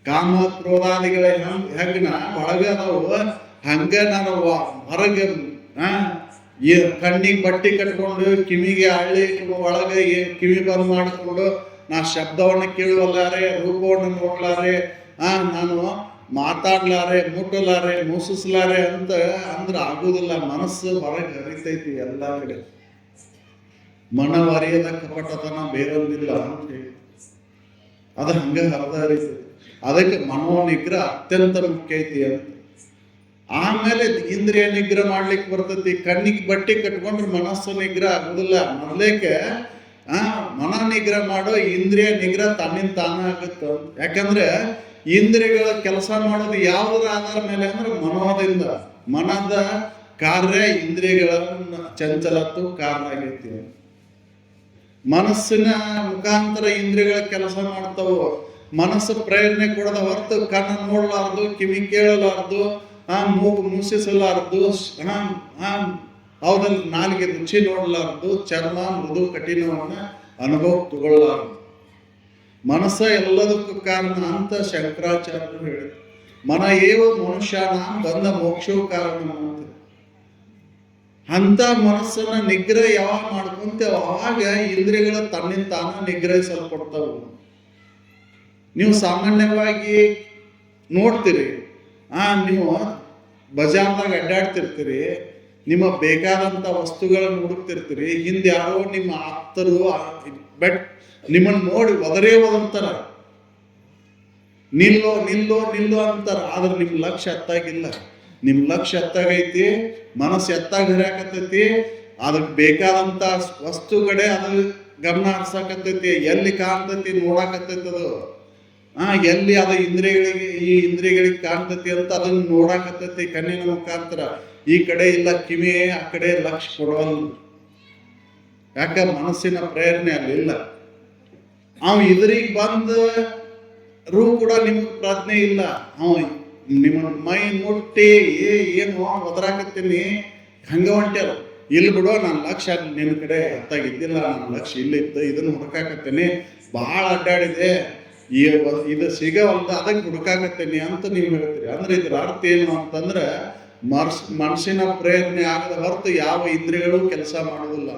ಕಾಮ ಕ್ರೋಧಾದಿಗಳ ಹೆಗ್ಗಣ ಒಳಗೆ ಅದಾವು. ಹಂಗ ನಾನು ಹೊರಗೆ ಕಣ್ಣಿಗೆ ಬಟ್ಟೆ ಕಟ್ಕೊಂಡು ಕಿವಿಗೆ ಹಳ್ಳಿ ಒಳಗೆ ಕಿವಿ ಬಂದ್ ಮಾಡಿಕೊಂಡು ನಾ ಶಬ್ದವನ್ನು ಕೇಳಲಾರೆ, ರೂಪವನ್ನು ನೋಡ್ಲಾರೆ, ನಾನು ಮಾತಾಡ್ಲಾರೆ, ಮುಟ್ಟಲಾರೆ, ಮೂಸಿಸ್ಲಾರೆ ಅಂತ ಅಂದ್ರೆ ಆಗುದಿಲ್ಲ. ಮನಸ್ಸು ಹೊರಗೆ ಹರಿತೈತಿ ಎಲ್ಲ ಕಡೆ. ಮನವರಿಯದ ಕಪಟತನ ಬೇರೊಂದಿಲ್ಲ ಅಂತ ಹೇಳಿ ಅದು ಹಂಗ ಹರಿದ ಹರಿತೈತಿ. ಅದಕ್ಕೆ ಮನೋನಿಗ್ರಹ ಅತ್ಯಂತ ಮುಖ್ಯ ಐತಿ ಅಂತ. ಆಮೇಲೆ ಇಂದ್ರಿಯ ನಿಗ್ರಹ ಮಾಡ್ಲಿಕ್ಕೆ ಬರ್ತೈತಿ. ಕಣ್ಣಿಗೆ ಬಟ್ಟೆ ಕಟ್ಕೊಂಡ್ರೆ ಮನಸ್ಸು ನಿಗ್ರಹ ಆಗುದಿಲ್ಲ. ಮೊದ್ಲೇಕೆ ಮನ ನಿಗ್ರಹ ಮಾಡೋ ಇಂದ್ರಿಯ ನಿಗ್ರಹ ತನ್ನಿಂದ ತಾನ ಆಗುತ್ತೆ. ಯಾಕಂದ್ರೆ ಇಂದ್ರಿಯಗಳ ಕೆಲಸ ಮಾಡೋದು ಯಾವುದರ ಆಧಾರ ಮೇಲೆ ಅಂದ್ರೆ ಮನೋದಿಂದ. ಮನದ ಕಾರ್ಯ ಇಂದ್ರಿಯಗಳ ಚಂಚಲತ್ತು ಕಾರಣ ಆಗೈತಿ. ಮನಸ್ಸಿನ ಮುಖಾಂತರ ಇಂದ್ರಿಯಗಳ ಕೆಲಸ ಮಾಡ್ತಾವು. ಮನಸ್ಸು ಪ್ರೇರಣೆ ಕೊಡದ ಹೊರತು ಕಣ್ಣು ನೋಡಲಾರ್ದು, ಕಿವಿ ಕೇಳಲಾರ್ದು, ಮೂಗು ಮುಸಿಸಲಾರ್ದು, ಹೌದಲ್ಲಿ ನಾಲಿಗೆ ರುಚಿ ನೋಡಲಾರ್ದು, ಚರ್ಮ ಮೃದು ಕಠಿಣವನ್ನ ಅನುಭವ ತಗೊಳ್ಳಾರದು. ಮನಸ್ಸ ಎಲ್ಲದಕ್ಕೂ ಕಾರಣ ಅಂತ ಶಂಕರಾಚಾರ್ಯರು ಹೇಳಿ, ಮನ ಏವ ಮನುಷ್ಯನ ಬಂದ ಮೋಕ್ಷವು ಕಾರಣ ಅಂತ. ಅಂತ ಮನಸ್ಸನ್ನ ನಿಗ್ರಹ ಯಾವಾಗ ಮಾಡ್ಕೊಂತೇವ ಅವಾಗ ಇಂದ್ರಿಯಗಳ ತನ್ನಿಂದ ತಾನ ನಿಗ್ರಹಿಸಲ್ಪಡ್ತಾವ. ನೀವು ಸಾಮಾನ್ಯವಾಗಿ ನೋಡ್ತೀರಿ, ನೀವು ಬಜಾರ್ದಾಗ ಅಡ್ಡಾಡ್ತಿರ್ತೀರಿ, ನಿಮ್ಮ ಬೇಕಾದಂತ ವಸ್ತುಗಳನ್ನು ಹುಡುಕ್ತಿರ್ತೀರಿ, ಹಿಂದೆ ಯಾರೋ ನಿಮ್ಮ ಆಪ್ತರು ಬಟ್ ನಿಮ್ಮನ್ನು ನೋಡಿ ಒದರಂತಾರ, ನಿಲ್ಲೋ ನಿಲ್ಲೋ ನಿಲ್ಲೋ ಅಂತಾರ. ಆದ್ರೆ ನಿಮ್ ಲಕ್ಷ್ಯ ಎತ್ತಾಗಿಲ್ಲ. ನಿಮ್ ಲಕ್ಷ್ಯ ಎತ್ತಾಗೈತಿ, ಮನಸ್ಸು ಎತ್ತಾಗ ಹರಿಯಾಕತ್ತೈತಿ, ಅದಕ್ಕೆ ಬೇಕಾದಂತ ವಸ್ತು ಕಡೆ ಅದ್ರ ಗಮನ ಹರ್ಸಾಕತ್ತೈತಿ, ಎಲ್ಲಿ ಕಾಣ್ತೈತಿ ನೋಡಾಕತ್ತೈತಿ ಅದು. ಎಲ್ಲಿ ಅದು ಈ ಇಂದ್ರಿಯಗಳಿಗೆ ಕಾಣ್ತೈತಿ ಅಂತ ಅದನ್ನ ನೋಡಾಕತ್ತೈತಿ ಕಣ್ಣಿನ ಮುಖಾಂತರ. ಈ ಕಡೆ ಇಲ್ಲ ಕಿವಿ, ಆ ಕಡೆ ಲಕ್ಷ್ಯ ಕೊಡವಲ್ಲ. ಯಾಕ ಮನಸ್ಸಿನ ಪ್ರೇರಣೆ ಅಲ್ಲಿಲ್ಲ. ಇದ್ರಿಗೆ ಬಂದ ಕೂಡ ನಿಮ್ಗೆ ಪ್ರಜ್ಞೆ ಇಲ್ಲ. ನಿಮ್ಮ ಮೈ ಮುಟ್ಟಿ ಏನು ಒದರಾಕತ್ತೀನಿ ಹಂಗ ಹೊಂಟ್ಯಾರ, ಇಲ್ಲಿ ಬಿಡೋ ನನ್ನ ಲಕ್ಷ್ಯ ನಿನ್ನ ಕಡೆ ಎತ್ತಾಗಿದ್ದಿಲ್ಲ, ನನ್ನ ಲಕ್ಷ್ಯ ಇಲ್ಲಿತ್ತು, ಇದನ್ನ ಹುಡುಕಾಕತ್ತೇನೆ, ಬಹಳ ಅಡ್ಡಾಡಿದೆ, ಇದು ಸಿಗವಲ್ದ ಅದಕ್ಕೆ ಹುಡುಕಾಕತ್ತೇನೆ ಅಂತ ನೀವು ಹೇಳ್ತೀರಿ. ಅಂದ್ರೆ ಇದ್ರ ಅರ್ಥ ಏನು ಅಂತಂದ್ರೆ ಮನಸ್ಸಿನ ಪ್ರೇರಣೆ ಆಗದ ಹೊರತು ಯಾವ ಇಂದ್ರಿಯಗಳು ಕೆಲಸ ಮಾಡೋದಿಲ್ಲ.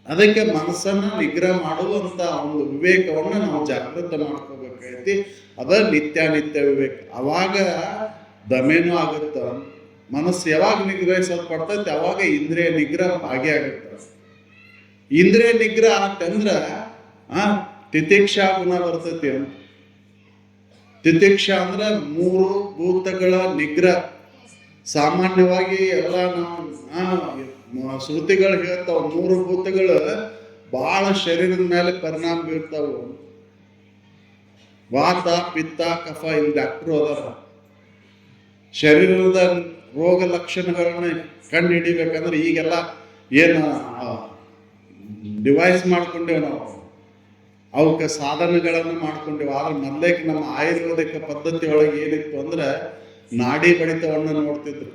ಅದಕ್ಕೆ ಮನಸ್ಸನ್ನ ನಿಗ್ರಹ ಮಾಡುವಂತ ಒಂದು ವಿವೇಕವನ್ನ ನಾವು ಜಾಗೃತ ಮಾಡ್ಕೋಬೇಕಾಗೈತಿ. ಅದ ನಿತ್ಯ ವಿವೇಕ. ಅವಾಗ ದಮೇನೂ ಆಗುತ್ತ. ಮನಸ್ಸು ಯಾವಾಗ ನಿಗ್ರಹಿಸಲ್ಪಡ್ತೈತಿ ಅವಾಗ ಇಂದ್ರಿಯ ನಿಗ್ರಹ ಹಾಗೆ ಆಗುತ್ತೆ. ಇಂದ್ರಿಯ ನಿಗ್ರಹ ಅಂತಂದ್ರ ತಿತಿಕ್ಷಾ ಗುಣ ಬರ್ತೈತಿ ಅಂತ. ತಿತಿಕ್ಷಾ ಅಂದ್ರ 3 ಭೂತಗಳ ನಿಗ್ರಹ. ಸಾಮಾನ್ಯವಾಗಿ ಎಲ್ಲ ನಾವು ಶ್ರುತಿಗಳು ಹೇಳ್ತಾವ, 3 ಭೂತಗಳು ಬಹಳ ಶರೀರದ ಮೇಲೆ ಪರಿಣಾಮ ಬೀರ್ತಾವ. ವಾತ ಪಿತ್ತ ಕಫ. ಇಲ್ಲಿ ಡಾಕ್ಟ್ರು ಅದಾರ, ಶರೀರದ ರೋಗ ಲಕ್ಷಣಗಳನ್ನ ಕಂಡು ಹಿಡಿಬೇಕಂದ್ರೆ ಈಗೆಲ್ಲ ಏನು ಡಿವೈಸ್ ಮಾಡ್ಕೊಂಡೇವ್ ನಾವು, ಅವಕ್ಕೆ ಸಾಧನಗಳನ್ನು ಮಾಡ್ಕೊಂಡೇವು. ಆದ್ರೆ ಮೊದಲೇಕ ನಮ್ಮ ಆಯುರ್ವೇದಿಕ ಪದ್ಧತಿ ಒಳಗೆ ಏನಿತ್ತು ಅಂದ್ರೆ ನಾಡಿ ಬಡಿತವನ್ನು ನೋಡ್ತಿದ್ರು.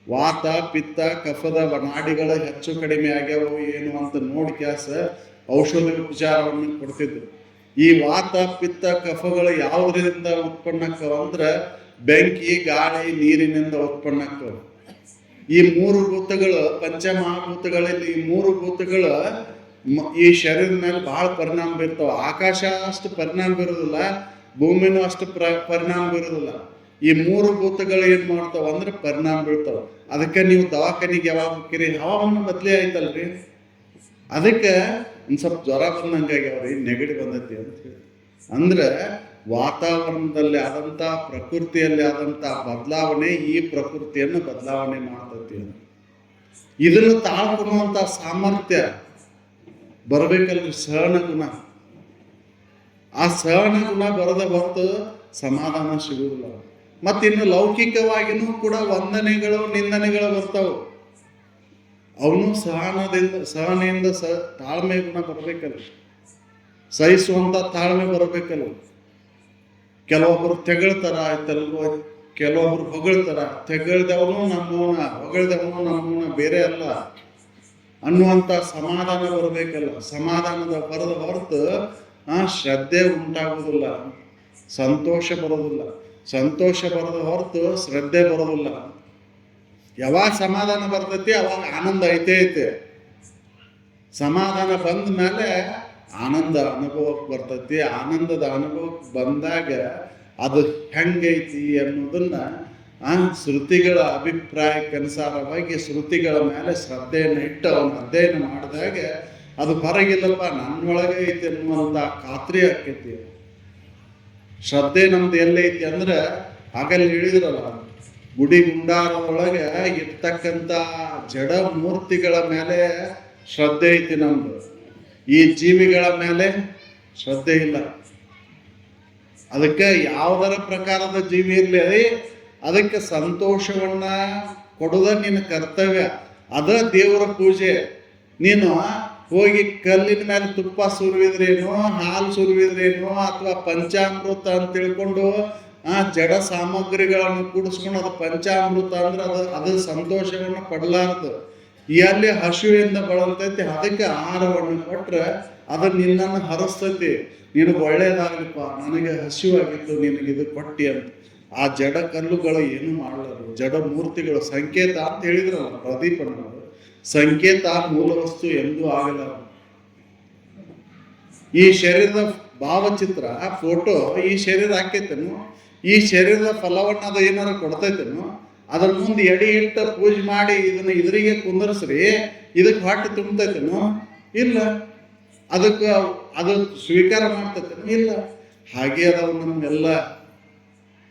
ವಾತ ಪಿತ್ತ ಕಫದ ನಾಡಿಗಳು ಹೆಚ್ಚು ಕಡಿಮೆ ಆಗ್ಯಾವು ಏನು ಅಂತ ನೋಡಿ ಕ್ಯಾಸ ಔಷಧಿ ಉಪಚಾರವನ್ನು ಕೊಡ್ತಿದ್ರು. ಈ ವಾತ ಪಿತ್ತ ಕಫಗಳು ಯಾವುದರಿಂದ ಉತ್ಪನ್ನಕ್ಕವ ಅಂದ್ರೆ ಬೆಂಕಿ, ಗಾಳಿ, ನೀರಿನಿಂದ ಉತ್ಪನ್ನಕ್ಕವ. ಈ 3 ಭೂತಗಳು ಪಂಚಮಹಾಭೂತಗಳಲ್ಲಿ ಈ 3 ಭೂತಗಳು ಈ ಶರೀರದ ಮೇಲೆ ಬಹಳ ಪರಿಣಾಮ ಬೀರ್ತಾವ. ಆಕಾಶ ಅಷ್ಟು ಪರಿಣಾಮ ಬೀರೋದಿಲ್ಲ, ಭೂಮಿನೂ ಅಷ್ಟು ಪರಿಣಾಮ ಬೀರೋದಿಲ್ಲ. ಈ 3 ಭೂತಗಳು ಏನ್ ಮಾಡ್ತಾವ ಅಂದ್ರೆ ಪರಿಣಾಮ ಬೀಳ್ತಾವ. ಅದಕ್ಕೆ ನೀವು ದವಾಖಾನಿಗೆ ಯಾವಾಗ ಹೋಗ್ತೀರಿ, ಹವಾಮಾನ ಬದಲಿ ಆಯ್ತಲ್ರಿ, ಅದಕ್ಕೆ ಒಂದ್ ಸ್ವಲ್ಪ ಜ್ವರ ಬಂದಂಗಾಗ್ಯಾವ್ರಿ, ನೆಗಡಿ ಬಂದೈತಿ ಅಂತ ಹೇಳಿ. ಅಂದ್ರೆ ವಾತಾವರಣದಲ್ಲಿ ಆದಂತ ಪ್ರಕೃತಿಯಲ್ಲಿ ಆದಂತ ಬದಲಾವಣೆ ಈ ಪ್ರಕೃತಿಯನ್ನು ಬದಲಾವಣೆ ಮಾಡ್ತೈತಿ. ಇದನ್ನು ತಾಳ್ಕೊಳ್ಳುವಂತ ಸಾಮರ್ಥ್ಯ ಬರ್ಬೇಕಲ್ರಿ, ಸಹನ ಗುಣ. ಆ ಸಹನ ಗುಣ ಬರದ ಹೊರತು ಸಮಾಧಾನ ಸಿಗುವುದಿಲ್ಲ. ಮತ್ತಿನ್ನು ಲೌಕಿಕವಾಗಿನೂ ಕೂಡ ವಂದನೆಗಳು ನಿಂದನೆಗಳು ಬರ್ತಾವ. ಅವನು ಸಹನೆಯಿಂದ ತಾಳ್ಮೆ ಗುಣ ಬರ್ಬೇಕಲ್ಲ, ಸಹಿಸುವಂತ ತಾಳ್ಮೆ ಬರ್ಬೇಕಲ್ಲ. ಕೆಲವೊಬ್ರು ತೆಗಳ್ತಾರ, ಕೆಲವೊಬ್ರು ಹೊಗಳ್ತಾರ. ತೆಗಳ್ದವನು ನಮ್ಮವನ, ಹೊಗಳ್ದವನು ನಮ್ಮವನ ಬೇರೆ ಅಲ್ಲ ಅನ್ನುವಂತ ಸಮಾಧಾನ ಬರಬೇಕಲ್ಲ. ಸಮಾಧಾನದ ಬರದ ಹೊರತು ಶ್ರದ್ಧೆ ಉಂಟಾಗುವುದಿಲ್ಲ, ಸಂತೋಷ ಬರೋದಿಲ್ಲ. ಸಂತೋಷ ಬರದ ಹೊರತು ಶ್ರದ್ಧೆ ಬರೋದಿಲ್ಲ. ಯಾವಾಗ ಸಮಾಧಾನ ಬರ್ತೈತಿ ಅವಾಗ ಆನಂದ ಐತೆ. ಸಮಾಧಾನ ಬಂದ ಮೇಲೆ ಆನಂದ ಅನುಭವಕ್ಕೆ ಬರ್ತೈತಿ. ಆನಂದದ ಅನುಭವಕ್ಕೆ ಬಂದಾಗ ಅದು ಹೆಂಗೈತಿ ಅನ್ನೋದನ್ನ ಶ್ರುತಿಗಳ ಅಭಿಪ್ರಾಯಕ್ಕನುಸಾರವಾಗಿ ಶ್ರುತಿಗಳ ಮೇಲೆ ಶ್ರದ್ಧೆಯನ್ನು ಇಟ್ಟು ಅವನು ಅಧ್ಯಯನ ಮಾಡಿದಾಗ ಅದು ಹೊರಗಿಲ್ಲಪ್ಪ ನನ್ನೊಳಗೆ ಐತಿ ಅನ್ನುವಂಥ ಖಾತ್ರಿ ಆಕೈತಿ. ಶ್ರದ್ಧೆ ನಮ್ದು ಎಲ್ಲೈತಿ ಅಂದ್ರೆ ಆಗಲ್ಲಿ ಹೇಳಿದ್ರಲ್ಲ, ಗುಡಿ ಗುಂಡಾರದೊಳಗೆ ಇರ್ತಕ್ಕಂಥ ಜಡ ಮೂರ್ತಿಗಳ ಮೇಲೆ ಶ್ರದ್ಧೆ ಐತಿ ನಮ್ದು. ಈ ಜೀವಿಗಳ ಮೇಲೆ ಶ್ರದ್ಧೆ ಇಲ್ಲ. ಅದಕ್ಕೆ ಯಾವುದರ ಪ್ರಕಾರದ ಜೀವಿ ಇರಲಿ ಅದಕ್ಕೆ ಸಂತೋಷವನ್ನ ಕೊಡುದ ನಿನ್ನ ಕರ್ತವ್ಯ. ಅದ ದೇವರ ಪೂಜೆ. ನೀನು ಹೋಗಿ ಕಲ್ಲಿನ ಮೇಲೆ ತುಪ್ಪ ಸುರಿವಿದ್ರೇನು, ಹಾಲು ಸುರಿವಿದ್ರೇನು, ಅಥವಾ ಪಂಚಾಮೃತ ಅಂತ ತಿಳ್ಕೊಂಡು ಜಡ ಸಾಮಗ್ರಿಗಳನ್ನು ಕೂಡಿಸ್ಕೊಂಡು ಅದು ಪಂಚಾಮೃತ ಅಂದ್ರೆ ಅದು ಸಂತೋಷವನ್ನು ಪಡಲಾರದು. ಎಲ್ಲಿ ಹಸುವಿಂದ ಬಳಲ್ತೈತಿ ಅದಕ್ಕೆ ಆಹಾರವನ್ನು ಕೊಟ್ರೆ ಅದನ್ನ ನಿನ್ನನ್ನು ಹರಸ್ತೈತಿ, ನಿನಗೆ ಒಳ್ಳೇದಾಗ್ಲಿಪ್ಪ, ನನಗೆ ಹಸಿವಾಗಿತ್ತು, ನಿನಗೆ ಇದು ಕೊಟ್ಟಿ ಅಂತ. ಆ ಜಡ ಕಲ್ಲುಗಳು ಏನು ಮಾಡಲಾರು, ಜಡ ಮೂರ್ತಿಗಳು ಸಂಕೇತ ಅಂತ ಹೇಳಿದ್ರಲ್ಲ ಪ್ರದೀಪನವರು, ಸಂಕೇತ ಮೂಲ ವಸ್ತು ಎಂದೂ ಆಗಲಾರ. ಈ ಶರೀರದ ಭಾವಚಿತ್ರ ಫೋಟೋ ಈ ಶರೀರ ಹಾಕೈತೇನು, ಈ ಶರೀರದ ಫಲವನ್ನ ಅದು ಏನಾರು ಕೊಡ್ತೈತೇನು? ಅದ್ರ ಮುಂದೆ ಎಡಿ ಇಟ್ಟು ಪೂಜೆ ಮಾಡಿ ಇದನ್ನ ಇದ್ರಿಗೆ ಕುಂದರ್ಸ್ರಿ, ಇದಕ್ಕೆ ಹೊಟ್ಟೆ ತುಂಬತೈತೇನು? ಇಲ್ಲ. ಅದಕ್ಕೆ ಅದು ಸ್ವೀಕಾರ ಮಾಡ್ತೈತೇನು? ಇಲ್ಲ. ಹಾಗೆ ಅದಾವ ನಮ್ಗೆಲ್ಲ.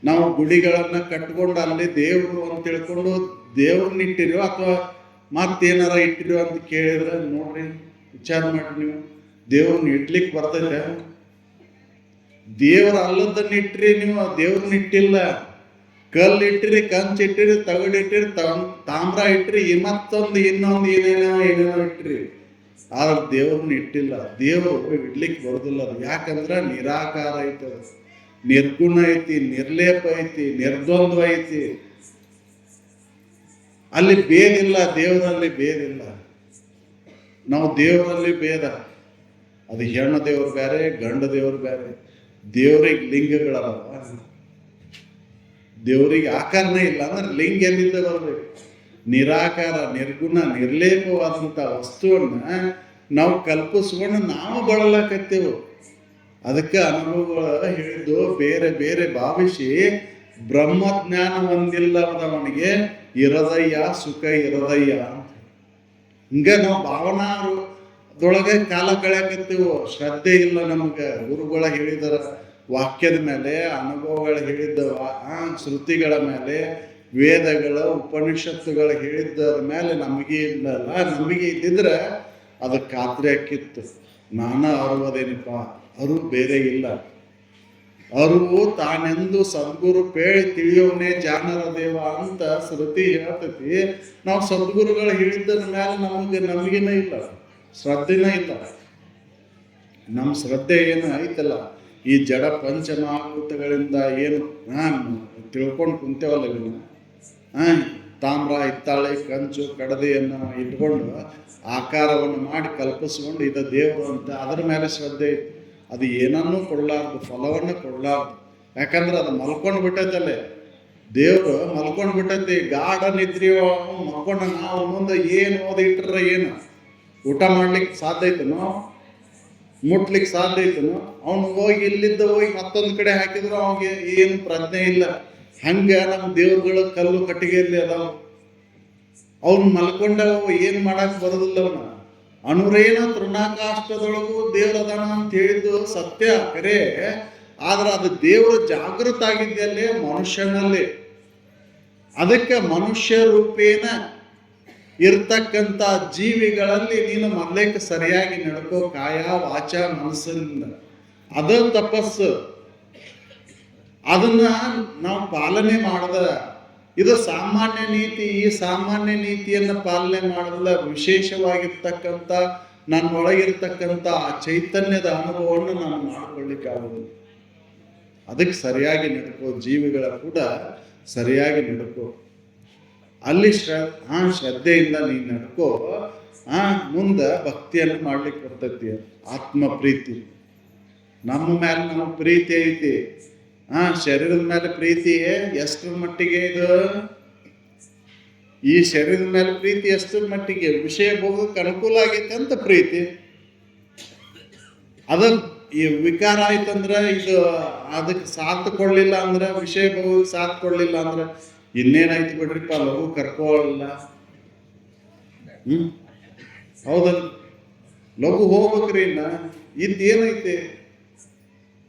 ನಾವು ಗುಡಿಗಳನ್ನ ಕಟ್ಕೊಂಡು ಅಲ್ಲಿ ದೇವ್ರು ಅಂತ ತಿಳ್ಕೊಂಡು ದೇವ್ರನ್ನ ಇಟ್ಟಿರೋ ಅಥವಾ ಮತ್ತೇನಾರ ಇಟ್ಟಿರೋ ಅಂತ ಕೇಳಿದ್ರೆ ನೋಡ್ರಿ, ವಿಚಾರ ಮಾಡ್ರಿ ನೀವು, ದೇವ್ರನ್ನ ಇಡ್ಲಿಕ್ಕೆ ಬರ್ತೈತೆ? ದೇವ್ರ ಅಲ್ಲದನ್ನ ಇಟ್ರಿ, ನೀವು ದೇವ್ರನ್ನ ಇಟ್ಟಿಲ್ಲ. ಕಲ್ಲು ಇಟ್ಟಿರಿ, ಕಂಚು ಇಟ್ಟಿರಿ, ತಗಡು ಇಟ್ಟಿರಿ, ತಾಮ್ರ ಇಟ್ಟಿರಿ, ಮತ್ತೊಂದು ಇನ್ನೊಂದು ಏನೇನೋ ಇಟ್ಟಿರಿ, ಆದ್ರೆ ದೇವ್ರನ್ನ ಇಟ್ಟಿಲ್ಲ. ದೇವರು ಇಡ್ಲಿಕ್ಕೆ ಬರೋದಿಲ್ಲ. ಅದು ಯಾಕಂದ್ರೆ ನಿರಾಕಾರ ಐತೆ, ನಿರ್ಗುಣ ಐತಿ, ನಿರ್ಲೇಪ ಐತಿ, ನಿರ್ದ್ವಂದ್ವ ಐತಿ. ಅಲ್ಲಿ ಭೇದಿಲ್ಲ, ದೇವರಲ್ಲಿ ಭೇದಿಲ್ಲ. ನಾವು ದೇವರಲ್ಲಿ ಭೇದ. ಅದು ಹೆಣ್ಣು ದೇವ್ರು ಬೇರೆ, ಗಂಡ ದೇವ್ರು ಬೇರೆ. ದೇವ್ರಿಗೆ ಲಿಂಗಗಳವ, ದೇವ್ರಿಗೆ ಆಕಾರನೇ ಇಲ್ಲ ಅಂದ್ರೆ ಲಿಂಗ ಎಲ್ಲಿದ್ದ ಬರ್ಬೇಕು? ನಿರಾಕಾರ, ನಿರ್ಗುಣ, ನಿರ್ಲೇಪವಾದಂಥ ವಸ್ತುವನ್ನ ನಾವು ಕಲ್ಪಿಸ್ಕೊಂಡು ನಾವು ಬಳಲಕತ್ತೇವು. ಅದಕ್ಕೆ ಅನುಭವಗಳು ಹೇಳಿದ್ದು ಬೇರೆ ಬೇರೆ ಭಾವಿಸಿ ಬ್ರಹ್ಮಜ್ಞಾನ ಹೊಂದಿಲ್ಲದವನಿಗೆ ಇರದಯ್ಯ ಸುಖ ಇರದಯ್ಯ ಅಂತ. ಹಿಂಗ ನಾವು ಭಾವನಾದೊಳಗೆ ಕಾಲ ಕಳೆಯಕತ್ತೀವು. ಶ್ರದ್ಧೆ ಇಲ್ಲ ನಮ್ಗೆ. ಗುರುಗಳ ಹೇಳಿದರ ವಾಕ್ಯದ ಮೇಲೆ, ಅನುಭವಗಳು ಹೇಳಿದ್ದ ಶ್ರುತಿಗಳ ಮೇಲೆ, ವೇದಗಳ ಉಪನಿಷತ್ತುಗಳು ಹೇಳಿದ್ದರ ಮೇಲೆ ನಮಗೆ ಇಲ್ಲಲ್ಲ. ನಮಗೆ ಇದ್ದಿದ್ರೆ ಅದಕ್ಕೆ ಖಾತ್ರಿ ಹಾಕಿತ್ತು. ನಾನ ಅರುವುದೇನಪ್ಪ, ಅರು ಬೇರೆ ಇಲ್ಲ. ಅರುವು ತಾನೆಂದು ಸದ್ಗುರು ಪೇಳಿ ತಿಳಿಯೋನೇ ಜಾನರ ದೇವ ಅಂತ ಶ್ರುತಿ ಹೇಳ್ತೈತಿ. ನಾವು ಸದ್ಗುರುಗಳು ಹೇಳಿದ್ದರ ಮೇಲೆ ನಮಗಿನ ಇಲ್ಲ, ಶ್ರದ್ಧೆನೇ ಇಲ್ಲ. ನಮ್ಮ ಶ್ರದ್ಧೆ ಏನು ಐತಲ್ಲ, ಈ ಜಡ ಪಂಚಮಹಾಭೂತಗಳಿಂದ ಏನು ತಿಳ್ಕೊಂಡು ಕುಂತೇವಲ್ಲ, ಇವನ್ನ ತಾಮ್ರ, ಹಿತ್ತಾಳೆ, ಕಂಚು, ಕಡದೆಯನ್ನು ಇಟ್ಕೊಂಡು ಆಕಾರವನ್ನು ಮಾಡಿ ಕಲ್ಪಿಸ್ಕೊಂಡು ಇದು ದೇವರು ಅಂತ ಅದರ ಮೇಲೆ ಶ್ರದ್ಧೆ ಐತಿ. ಅದು ಏನನ್ನೂ ಕೊಡಲಾರ್ದು, ಫಲವನ್ನು ಕೊಡಲಾರ್ದು. ಯಾಕಂದ್ರೆ ಅದು ಮಲ್ಕೊಂಡು ಬಿಟ್ಟೈತಲ್ಲೇ, ದೇವರು ಮಲ್ಕೊಂಡು ಬಿಟ್ಟೈತಿ. ಗಾಢ ನಿದ್ರೆಯೋ ಮಲ್ಕೊಂಡು ನಾವು ಮುಂದೆ ಏನು ಓದಿಟ್ರ ಏನು ಊಟ ಮಾಡ್ಲಿಕ್ಕೆ ಸಾಧ್ಯ ಐತನೋ, ಮುಟ್ಲಿಕ್ಕೆ ಸಾಧ್ಯ ಐತನೋ? ಅವನು ಹೋಗಿ ಇಲ್ಲಿದ್ದ ಹೋಗಿ ಮತ್ತೊಂದು ಕಡೆ ಹಾಕಿದ್ರು ಅವನಿಗೆ ಏನು ಪ್ರಜ್ಞೆ ಇಲ್ಲ. ಹಂಗೆ ನಮ್ಮ ದೇವ್ರುಗಳು ಕಲ್ಲು ಕಟ್ಟಿಗೆಯಲ್ಲಿ ಅದಾವ. ಅವ್ನು ಮಲ್ಕೊಂಡವು ಏನು ಮಾಡಕ್ ಬರೋದಿಲ್ಲ. ಅವನ ಅನುರೇನ ತೃಣಾಕಾಷ್ಟದೊಳಗೂ ದೇವ್ರ ಅದಾನ ಅಂತ ಹೇಳಿದ್ದು ಸತ್ಯ ಕರೆ. ಆದ್ರೆ ಅದು ದೇವರು ಜಾಗೃತ ಆಗಿದ್ದಲ್ಲೇ ಮನುಷ್ಯನಲ್ಲಿ. ಅದಕ್ಕೆ ಮನುಷ್ಯ ರೂಪೇನ ಇರ್ತಕ್ಕಂಥ ಜೀವಿಗಳಲ್ಲಿ ನೀನು ಮೊದಲೇಕ ಸರಿಯಾಗಿ ನಡ್ಕೋ, ಕಾಯ ವಾಚ ಮನಸ್ಸಿನಿಂದ. ಅದು ತಪಸ್ಸು. ಅದನ್ನ ನಾವು ಪಾಲನೆ ಮಾಡದ ಇದು ಸಾಮಾನ್ಯ ನೀತಿ. ಈ ಸಾಮಾನ್ಯ ನೀತಿಯನ್ನು ಪಾಲನೆ ಮಾಡಲ್ಲ. ವಿಶೇಷವಾಗಿರ್ತಕ್ಕಂಥ ನನ್ನೊಳಗಿರ್ತಕ್ಕಂಥ ಆ ಚೈತನ್ಯದ ಅನುಭವವನ್ನು ನಾನು ಮಾಡಿಕೊಳ್ಳಿಕ್ಕಾಗೋದಿಲ್ಲ. ಅದಕ್ಕೆ ಸರಿಯಾಗಿ ನಡ್ಕೋ, ಜೀವಿಗಳ ಕೂಡ ಸರಿಯಾಗಿ ನಡ್ಕೋ. ಅಲ್ಲಿ ಶ್ರದ್ಧೆಯಿಂದ ನೀನು ನಡ್ಕೋ. ಮುಂದೆ ಭಕ್ತಿಯನ್ನು ಮಾಡ್ಲಿಕ್ಕೆ ಬರ್ತೈತಿ. ಆತ್ಮ ಪ್ರೀತಿ, ನಮ್ಮ ಮೇಲೆ ನಮಗೆ ಪ್ರೀತಿ ಐತಿ. ಶರೀರದ ಮೇಲೆ ಪ್ರೀತಿ ಎಷ್ಟರ ಮಟ್ಟಿಗೆ ಇದು? ಈ ಶರೀರದ ಮೇಲೆ ಪ್ರೀತಿ ಎಷ್ಟರ ಮಟ್ಟಿಗೆ? ವಿಷಯ ಭೋಗಕ್ಕೆ ಅನುಕೂಲ ಆಗೈತೆ ಅಂತ ಪ್ರೀತಿ. ಅದ ಈ ವಿಕಾರ ಆಯ್ತಂದ್ರೆ ಇದು ಅದಕ್ಕೆ ಸಾಥ್ ಕೊಡ್ಲಿಲ್ಲ ಅಂದ್ರೆ, ವಿಷಯ ಭೋಗಕ್ಕೆ ಸಾಥ್ ಕೊಡ್ಲಿಲ್ಲ ಅಂದ್ರೆ ಇನ್ನೇನಾಯ್ತು ಬಿಡ್ರಿಪ್ಪ, ಲಘು ಕರ್ಕೊಳ್ಳಲ್ಲ. ಹೌದಲ್ಲ, ಲಘು ಹೋಗ್ಬೇಕ್ರಿ. ಇದೇನೈತಿ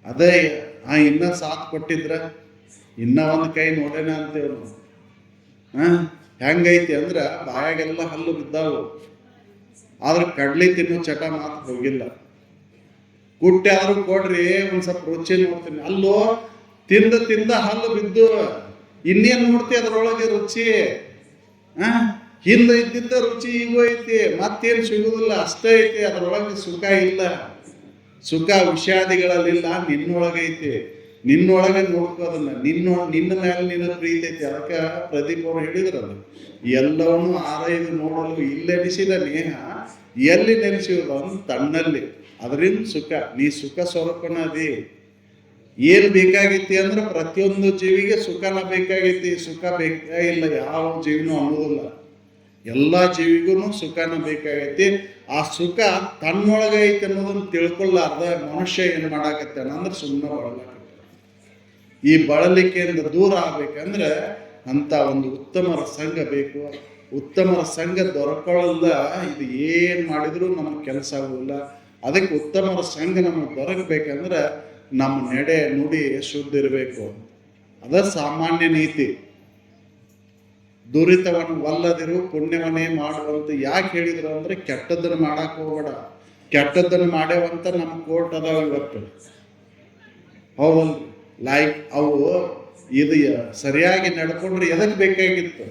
ಅದೇ ಇನ್ನ ಸಾಥ್ ಕೊಟ್ಟಿದ್ರ ಇನ್ನ ಒಂದು ಕೈ ನೋಡೇನ ಅಂತೇವ್. ಹೆಂಗೈತಿ ಅಂದ್ರ ಬಾಯಾಗೆಲ್ಲ ಹಲ್ಲು ಬಿದ್ದಾವು, ಆದ್ರೆ ಕಡ್ಲಿ ತಿನ್ನೋ ಚಟ ಮಾತ್ರ ಹೋಗಿಲ್ಲ. ಕುಟ್ಟಿ ಆದ್ರೂ ಕೊಡ್ರಿ, ಒಂದ್ ಸ್ವಲ್ಪ ರುಚಿ ನೋಡ್ತೀನಿ. ಅಲ್ಲೋ ತಿಂದ ಹಲ್ಲು ಬಿದ್ದು ಇನ್ನೇನ್ ನೋಡ್ತಿ ಅದ್ರೊಳಗೆ ರುಚಿ? ಹಿಂದೆ ಇದ್ದಿದ್ದ ರುಚಿ ಈಗೂ ಐತಿ, ಮತ್ತೇನು ಸಿಗುದಿಲ್ಲ, ಅಷ್ಟೇ ಐತಿ. ಅದ್ರೊಳಗೆ ಸುಖ ಇಲ್ಲ. ಸುಖ ವಿಷಾದಿಗಳಲ್ಲಿಲ್ಲ, ನಿನ್ನೊಳಗೈತಿ. ನಿನ್ನೊಳಗೆ ನೋಡ್ಕೋದನ್ನ, ನಿನ್ನ ಮೇಲೆ ನಿನ್ನ ಪ್ರೀತಿ ಐತಿ. ಅದಕ್ಕೆ ಪ್ರದೀಪ್ ಅವರು ಹೇಳಿದ್ರಲ್ಲ, ಎಲ್ಲವನ್ನೂ ಆರೈದು ನೋಡಲು ಇಲ್ಲೆನಿಸಿದ ನೇಹ ಎಲ್ಲಿ ನೆನೆಸುವುದು? ತನ್ನಲ್ಲಿ. ಅದರಿಂದ ಸುಖ. ನೀ ಸುಖ ಸ್ವರೂಪನ ಅದಿ. ಏನು ಬೇಕಾಗೈತಿ ಅಂದ್ರೆ ಪ್ರತಿಯೊಂದು ಜೀವಿಗೆ ಸುಖನ ಬೇಕಾಗೈತಿ. ಸುಖ ಬೇಕಾಗಿಲ್ಲ ಯಾವ ಜೀವಿನೂ ಅನ್ನೋದಿಲ್ಲ. ಎಲ್ಲ ಜೀವಿಗೂ ಸುಖನ ಬೇಕಾಗೈತಿ. ಆ ಸುಖ ತನ್ನೊಳಗೆ ಐತಿ ಅನ್ನೋದನ್ನ ತಿಳ್ಕೊಳ್ಳಾರ್ದ ಮನುಷ್ಯ ಏನು ಮಾಡಾಕತ್ತಾನ ಅಂದ್ರೆ ಸುಮ್ಮನೆ ಬಳಲಾಕತ್ತ. ಈ ಬಳಲಿಕೆಯಿಂದ ದೂರ ಆಗ್ಬೇಕಂದ್ರೆ ಅಂತ ಒಂದು ಉತ್ತಮರ ಸಂಘ ಬೇಕು. ಉತ್ತಮರ ಸಂಘ ದೊರಕೊಳ್ಳಲ್ಲ ಇದು ಏನು ಮಾಡಿದ್ರು ನಮಗೆ ಕೆಲಸ ಆಗೋದಿಲ್ಲ. ಅದಕ್ಕೆ ಉತ್ತಮರ ಸಂಘ ನಮಗೆ ದೊರಕಬೇಕಂದ್ರೆ ನಮ್ಮ ನಡೆ ನುಡಿ ಶುದ್ಧ ಇರಬೇಕು. ಅದ ಸಾಮಾನ್ಯ ನೀತಿ. ದುರಿತವನ್ನು ವಲ್ಲದಿರು ಪುಣ್ಯವನ್ನೇ ಮಾಡುವಂತ ಯಾಕೆ ಹೇಳಿದ್ರು ಅಂದ್ರೆ ಕೆಟ್ಟದ್ದನ್ನು ಮಾಡಕ್ ಹೋಗ್ಬೇಡ. ಕೆಟ್ಟದ್ದನ್ನು ಮಾಡ್ಯಾವಂತ ನಮ್ಮ ಕೋರ್ಟ್ ಅದಾವ ಇವತ್ತು. ಹೌದಲ್ರಿ? ಲೈಕ್ ಅವು ಇದು ಸರಿಯಾಗಿ ನಡ್ಕೊಂಡ್ರೆ ಎದಕ್ ಬೇಕಾಗಿತ್ತು?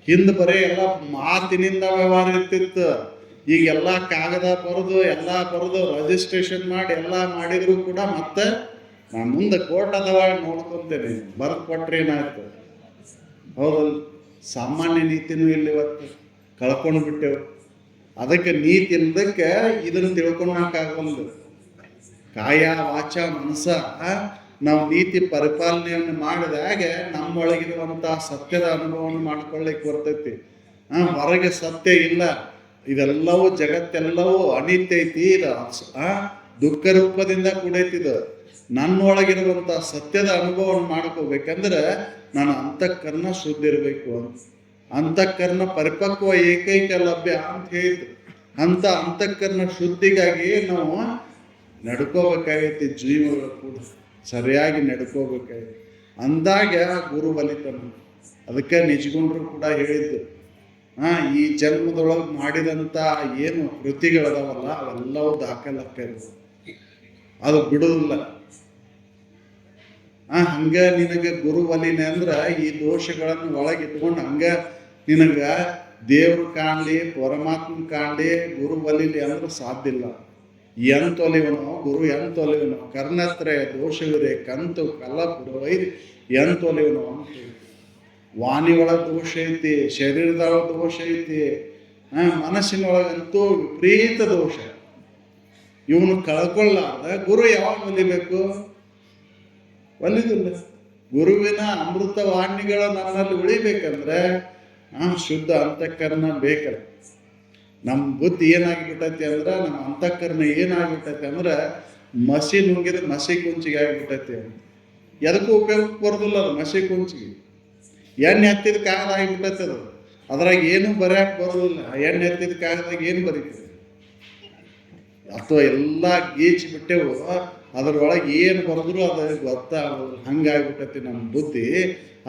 ಹಿಂದೆ ಬರೀ ಎಲ್ಲ ಮಾತಿನಿಂದ ವ್ಯವಹಾರ ಇರ್ತಿತ್ತು. ಈಗೆಲ್ಲ ಕಾಗದ ಬರೆದು ಎಲ್ಲ ಬರೆದು ರಿಜಿಸ್ಟ್ರೇಷನ್ ಮಾಡಿ ಎಲ್ಲ ಮಾಡಿದ್ರು ಕೂಡ ಮತ್ತೆ ನಾನು ಮುಂದೆ ಕೋರ್ಟ್ ಅದಾವ ನೋಡ್ಕೊಂತೇನೆ ಬರೆದು ಕೊಟ್ರೆ ಏನಾಯ್ತು? ಹೌದಲ್ಲ? ಸಾಮಾನ್ಯ ನೀತಿನೂ ಇಲ್ಲಿ ಇವತ್ತು ಕಳ್ಕೊಂಡು ಬಿಟ್ಟೆವು. ಅದಕ್ಕೆ ನೀತಿ ಇಲ್ಲದಕ್ಕೆ ಇದನ್ನು ತಿಳ್ಕೊಳಕ್ಕಾಗಲ್ಲ. ಕಾಯ ವಾಚ ಮನಸ ನಾವು ನೀತಿ ಪರಿಪಾಲನೆಯನ್ನು ಮಾಡಿದಾಗ ನಮ್ಮೊಳಗಿರುವಂತಹ ಸತ್ಯದ ಅನುಭವವನ್ನು ಮಾಡ್ಕೊಳ್ಳಿಕ್ಕೆ ಬರ್ತೈತಿ. ಹೊರಗೆ ಸತ್ಯ ಇಲ್ಲ. ಇದೆಲ್ಲವೂ ಜಗತ್ತೆಲ್ಲವೂ ಅನಿತ್ಯ ಐತಿ. ದುಃಖ ರೂಪದಿಂದ ಕೂಡೈತಿದು. ನನ್ನೊಳಗಿರುವಂತಹ ಸತ್ಯದ ಅನುಭವವನ್ನು ಮಾಡ್ಕೋಬೇಕಂದ್ರೆ ನಾನು ಅಂತಃಕರಣ ಶುದ್ಧ ಇರಬೇಕು ಅಂತ. ಅಂತಃಕರಣ ಪರಿಪಕ್ವ ಏಕೈಕ ಲಭ್ಯ ಅಂತ ಹೇಳಿದ್ರು. ಅಂತ ಅಂತಃಕರಣ ಶುದ್ಧಿಗಾಗಿ ನಾವು ನಡ್ಕೋಬೇಕಾಗೈತಿ. ಜೀವಗಳು ಕೂಡ ಸರಿಯಾಗಿ ನಡ್ಕೋಬೇಕಾಗೈತಿ. ಅಂದಾಗ ಗುರು ಬಲಿತನ. ಅದಕ್ಕೆ ನಿಜಗುಂಡ್ರು ಕೂಡ ಹೇಳಿದ್ದು, ಈ ಜನ್ಮದೊಳಗೆ ಮಾಡಿದಂಥ ಏನು ಕೃತಿಗಳದಾವಲ್ಲ ಅವೆಲ್ಲವೂ ದಾಖಲಾಗ್ತವೆ. ಅದು ಬಿಡುವುದಿಲ್ಲ. ಹಂಗ ನಿನಗೆ ಗುರು ಒಲಿನೆ ಅಂದ್ರೆ ಈ ದೋಷಗಳನ್ನು ಒಳಗಿಟ್ಕೊಂಡು ಹಂಗ ನಿನಗ ದೇವ್ರು ಕಾಣಲಿ ಪರಮಾತ್ಮ ಕಾಣಲಿ ಗುರು ಒಲಿಲಿ ಅಂದ್ರೆ ಸಾಧ್ಯ ಇಲ್ಲ. ಎಂತೊಲಿವನೋ ಗುರು ಎಂತೊಲಿವನೋ ಕರ್ಣತ್ರಯ ದೋಷವಿರೆ ಕಂತು ಕಲ್ಲಪುರವೈರಿ ಎಂತೊಲಿವನೋ ಅಂತ. ವಾಣಿ ಒಳಗೆ ದೋಷ ಐತಿ, ಶರೀರದೊಳಗೆ ದೋಷ ಐತಿ, ಮನಸ್ಸಿನೊಳಗಂತೂ ವಿಪರೀತ ದೋಷ. ಇವನು ಕಳ್ಕೊಳ್ಳಾರ್ದ ಗುರು ಯಾವಾಗ ಒಲಿಬೇಕು? ಒಲಿದಿಲ್ಲ. ಗುರುವಿನ ಅಮೃತ ವಾಣಿಗಳು ನನ್ನಲ್ಲಿ ಉಳಿಬೇಕಂದ್ರೆ ಶುದ್ಧ ಅಂತಃಕರಣ ಬೇಕಲ್ಲ. ನಮ್ಮ ಬುದ್ಧಿ ಏನಾಗಿಬಿಟ್ಟೈತಿ ಅಂದ್ರೆ, ನಮ್ಮ ಅಂತಃಕರಣ ಏನಾಗ್ಬಿಟ್ಟೈತಿ ಅಂದ್ರೆ ಮಸಿ ನುಂಗಿದ ಮಸಿ ಕುಂಚಿಗೆ ಆಗಿಬಿಟ್ಟೈತಿ. ಎದಕ್ಕೂ ಉಪಯೋಗಕ್ಕೆ ಬರೋದಿಲ್ಲ ಅದು. ಮಸಿ ಕುಂಚಿಗೆ ಎಣ್ಣೆ ಹತ್ತಿದ ಕಾಗದ ಆಗಿಬಿಟ್ಟೈತಿ. ಅದು ಅದ್ರಾಗ ಏನು ಬರೆಯಕ್ಕೆ ಬರೋದಿಲ್ಲ. ಎಣ್ಣೆ ಹತ್ತಿದ ಕಾಗದಾಗ ಏನು ಬರೀತದೆ? ಅಥವಾ ಎಲ್ಲ ಗೀಚಿ ಬಿಟ್ಟೆವು, ಅದ್ರೊಳಗೆ ಏನು ಬರೆದ್ರು ಅದು ಗೊತ್ತಾಗೋದು. ಹಂಗಾಗ್ಬಿಟ್ಟೈತಿ ನಮ್ಮ ಬುದ್ಧಿ.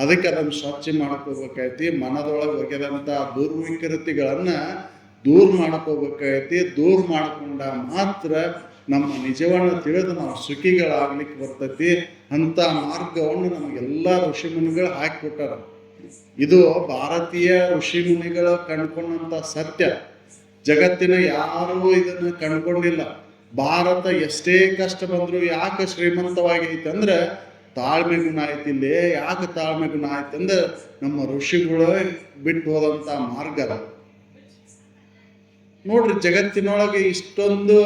ಅದಕ್ಕೆ ಅದನ್ನು ಸ್ವಚ್ಛ ಮಾಡ್ಕೋಬೇಕಾಯ್ತಿ. ಮನದೊಳಗೆ ಒಗೆದಂಥ ದುರ್ವಿಕೃತಿಗಳನ್ನು ದೂರ ಮಾಡ್ಕೋಬೇಕಾಯ್ತಿ. ದೂರ ಮಾಡ್ಕೊಂಡ ಮಾತ್ರ ನಮ್ಮ ನಿಜವನ್ನು ತಿಳಿದು ನಾವು ಸುಖಿಗಳಾಗ್ಲಿಕ್ಕೆ ಬರ್ತೈತಿ. ಅಂಥ ಮಾರ್ಗವನ್ನು ನಮಗೆಲ್ಲ ಋಷಿಮುನಿಗಳು ಹಾಕಿಕೊಟ್ಟಾರ. ಇದು ಭಾರತೀಯ ಋಷಿಮುನಿಗಳು ಕಂಡುಕೊಂಡಂಥ ಸತ್ಯ. ಜಗತ್ತಿನ ಯಾರೂ ಇದನ್ನು ಕಂಡುಕೊಂಡಿಲ್ಲ. ಭಾರತ ಎಷ್ಟೇ ಕಷ್ಟ ಬಂದರೂ ಯಾಕೆ ಶ್ರೀಮಂತವಾಗೈತೆ ಅಂದ್ರೆ ತಾಳ್ಮೆ ಗುಣ ಆಯ್ತು. ಇಲ್ಲಿ ಯಾಕೆ ತಾಳ್ಮೆ ಗುಣ ಆಯ್ತು ಅಂದ್ರೆ ನಮ್ಮ ಋಷಿಗಳು ಬಿಟ್ಟು ಹೋದಂಥ ಮಾರ್ಗ. ನೋಡ್ರಿ, ಜಗತ್ತಿನೊಳಗೆ ಇಷ್ಟೊಂದು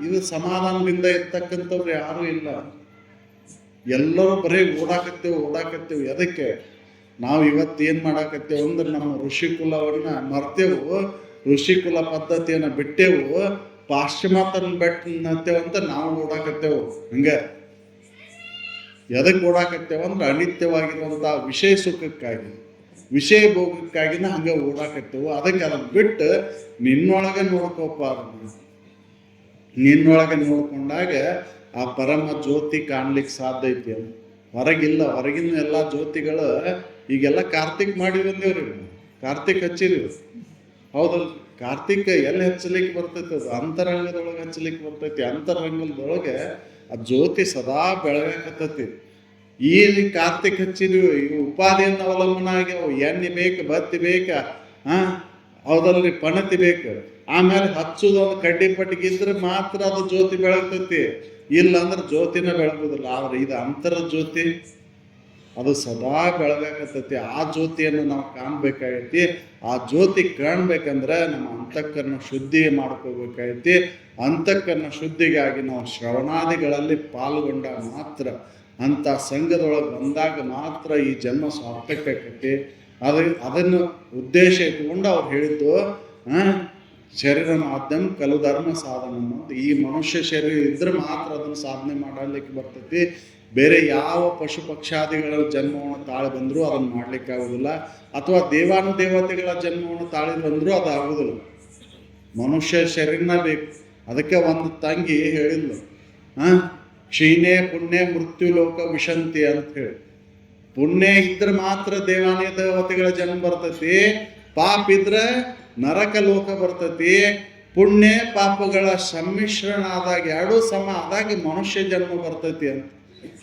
ಇದು ಸಮಾಧಾನದಿಂದ ಇರ್ತಕ್ಕಂಥವ್ರು ಯಾರೂ ಇಲ್ಲ. ಎಲ್ಲರೂ ಬರೀ ಓಡಾಕತ್ತೇವು. ಅದಕ್ಕೆ ನಾವು ಇವತ್ತೇನು ಮಾಡಾಕತ್ತೇವು ಅಂದ್ರೆ ನಮ್ಮ ಋಷಿಕುಲವನ್ನು ಮರ್ತೇವು. ಋಷಿಕುಲ ಪದ್ಧತಿಯನ್ನು ಬಿಟ್ಟೆವು. ಪಾಶ್ಚಿಮಾತ್ಯನ ಬೆಟ್ಟತ್ತೇವು ಅಂತ ನಾವು ಓಡಾಕತ್ತೇವು. ಹಂಗೆ ಎದಕ್ಕೆ ಓಡಾಕತ್ತೇವ ಅಂದ್ರೆ ಅನಿತ್ಯವಾಗಿರುವಂಥ ವಿಷಯ ಸುಖಕ್ಕಾಗಿ, ವಿಷಯ ಭೋಗಕ್ಕಾಗಿನ ಹಂಗೆ ಓಡಾಕತ್ತೇವು. ಅದಕ್ಕೆ ಅದನ್ನು ಬಿಟ್ಟು ನಿನ್ನೊಳಗೆ ನೋಡ್ಕೋಪ. ನಿನ್ನೊಳಗೆ ನೋಡ್ಕೊಂಡಾಗ ಆ ಪರಮ ಜ್ಯೋತಿ ಕಾಣ್ಲಿಕ್ಕೆ ಸಾಧ್ಯ ಐತಿ. ಅದು ಹೊರಗಿಲ್ಲ. ಹೊರಗಿನ ಎಲ್ಲ ಜ್ಯೋತಿಗಳು ಈಗೆಲ್ಲ ಕಾರ್ತಿಕ್ ಮಾಡಿ ಬಂದೇವ್ರಿ. ಕಾರ್ತಿಕ್ ಹಚ್ಚಿರಿ. ಹೌದಲ್ಲ? ಕಾರ್ತಿಕ್ ಎಲ್ಲಿ ಹಚ್ಚಲಿಕ್ಕೆ ಬರ್ತೈತಿ? ಅದು ಅಂತರಂಗದೊಳಗೆ ಹಚ್ಚಲಿಕ್ಕೆ ಬರ್ತೈತಿ. ಅಂತರಂಗದೊಳಗೆ ಆ ಜ್ಯೋತಿ ಸದಾ ಬೆಳಗಾಕತ್ತೈತಿ. ಈ ಕಾರ್ತಿಕ್ ಹಚ್ಚಿದ್ವಿ. ಈ ಉಪಾಧಿಯನ್ನು ಅವಲಂಬನ ಆಗ್ಯಾವ. ಎಣ್ಣೆ ಬೇಕು, ಬತ್ತಿ ಬೇಕ, ಹೌದಲ್ರಿ, ಪಣತಿ ಬೇಕು. ಆಮೇಲೆ ಹಚ್ಚುದೊಂದು ಕಡ್ಡಿ ಪಟ್ಟಿಗಿದ್ರೆ ಮಾತ್ರ ಅದು ಜ್ಯೋತಿ ಬೆಳಗ್ತೈತಿ. ಇಲ್ಲ ಅಂದ್ರೆ ಜ್ಯೋತಿನ ಬೆಳಗುದಿಲ್ಲ. ಆದ್ರೆ ಇದು ಅಂತರ ಜ್ಯೋತಿ. ಅದು ಸದಾ ಬೆಳಗಾಕತ್ತೈತಿ. ಆ ಜ್ಯೋತಿಯನ್ನು ನಾವು ಕಾಣಬೇಕಾಗೈತಿ. ಆ ಜ್ಯೋತಿ ಕಾಣ್ಬೇಕಂದ್ರೆ ನಮ್ಮ ಅಂತಃಕರಣ ಶುದ್ಧಿ ಮಾಡ್ಕೋಬೇಕಾಗೈತಿ. ಅಂತಃಕರಣ ಶುದ್ಧಿಗಾಗಿ ನಾವು ಶ್ರವಣಾದಿಗಳಲ್ಲಿ ಪಾಲ್ಗೊಂಡಾಗ ಮಾತ್ರ, ಅಂಥ ಸಂಘದೊಳಗೆ ಬಂದಾಗ ಮಾತ್ರ ಈ ಜನ್ಮ ಸಾರ್ಥಕೈತಿ. ಅದನ್ನು ಉದ್ದೇಶ ಇಟ್ಕೊಂಡು ಅವ್ರು ಹೇಳಿದ್ದು ಶರೀರ ಮಾಧ್ಯಮ ಕಲು ಧರ್ಮ ಸಾಧನ ಅನ್ನೋದು. ಈ ಮನುಷ್ಯ ಶರೀರ ಇದ್ರೆ ಮಾತ್ರ ಅದನ್ನು ಸಾಧನೆ ಮಾಡಲಿಕ್ಕೆ ಬರ್ತೈತಿ. ಬೇರೆ ಯಾವ ಪಶು ಪಕ್ಷಾದಿಗಳ ಜನ್ಮವನ್ನು ತಾಳಿ ಬಂದರೂ ಅದನ್ನು ಮಾಡ್ಲಿಕ್ಕೆ ಆಗೋದಿಲ್ಲ. ಅಥವಾ ದೇವಾನುದೇವತೆಗಳ ಜನ್ಮವನ್ನು ತಾಳಿ ಬಂದರೂ ಅದು ಆಗೋದಿಲ್ಲ. ಮನುಷ್ಯ ಶರೀರನ ಬೇಕು. ಅದಕ್ಕೆ ಒಂದು ತಂಗಿ ಹೇಳಿದ್ಲು, ಕ್ಷೀಣೆ ಪುಣ್ಯ ಮೃತ್ಯು ಲೋಕ ವಿಶಂತಿ ಅಂತ ಹೇಳಿ. ಪುಣ್ಯ ಇದ್ರೆ ಮಾತ್ರ ದೇವಾನುದೇವತೆಗಳ ಜನ್ಮ ಬರ್ತೈತಿ, ಪಾಪ ಇದ್ರೆ ನರಕ ಲೋಕ ಬರ್ತೈತಿ. ಪುಣ್ಯ ಪಾಪಗಳ ಸಮ್ಮಿಶ್ರಣ ಆದಾಗ, ಎರಡೂ ಸಮ ಆದಾಗ ಮನುಷ್ಯ ಜನ್ಮ ಬರ್ತೈತಿ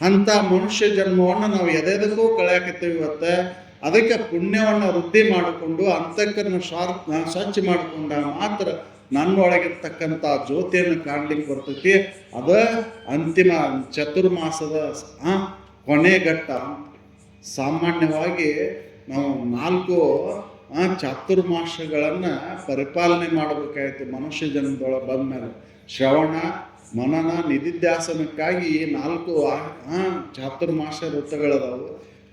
ಅಂತ ಮನುಷ್ಯ ಜನ್ಮವನ್ನು ನಾವು ಎದೆದಕ್ಕೂ ಕಳೆಯಾಕತ್ತೀವಿ ಇವತ್ತು. ಅದಕ್ಕೆ ಪುಣ್ಯವನ್ನು ವೃದ್ಧಿ ಮಾಡಿಕೊಂಡು ಅಂತಃಕರಣ ಸ್ವಚ್ಛ ಮಾಡಿಕೊಂಡ ಮಾತ್ರ ನನ್ನೊಳಗಿರ್ತಕ್ಕಂಥ ಜ್ಯೋತಿಯನ್ನು ಕಾಣ್ಲಿಕ್ಕೆ ಬರ್ತೈತಿ. ಅದ ಅಂತಿಮ ಚತುರ್ಮಾಸದ ಕೊನೆಘಟ್ಟ. ಸಾಮಾನ್ಯವಾಗಿ ನಾವು 4 ಚಾತುರ್ಮಾಸಗಳನ್ನು ಪರಿಪಾಲನೆ ಮಾಡಬೇಕಾಯ್ತು ಮನುಷ್ಯ ಜನ್ಮದೊಳಗೆ ಬಂದಮೇಲೆ. ಶ್ರವಣ ಮನನ ನಿಧಿಧ್ಯಾಸನಕ್ಕಾಗಿ 4 ಚಾತುರ್ಮಾಸ ಋತುಗಳದಾವು.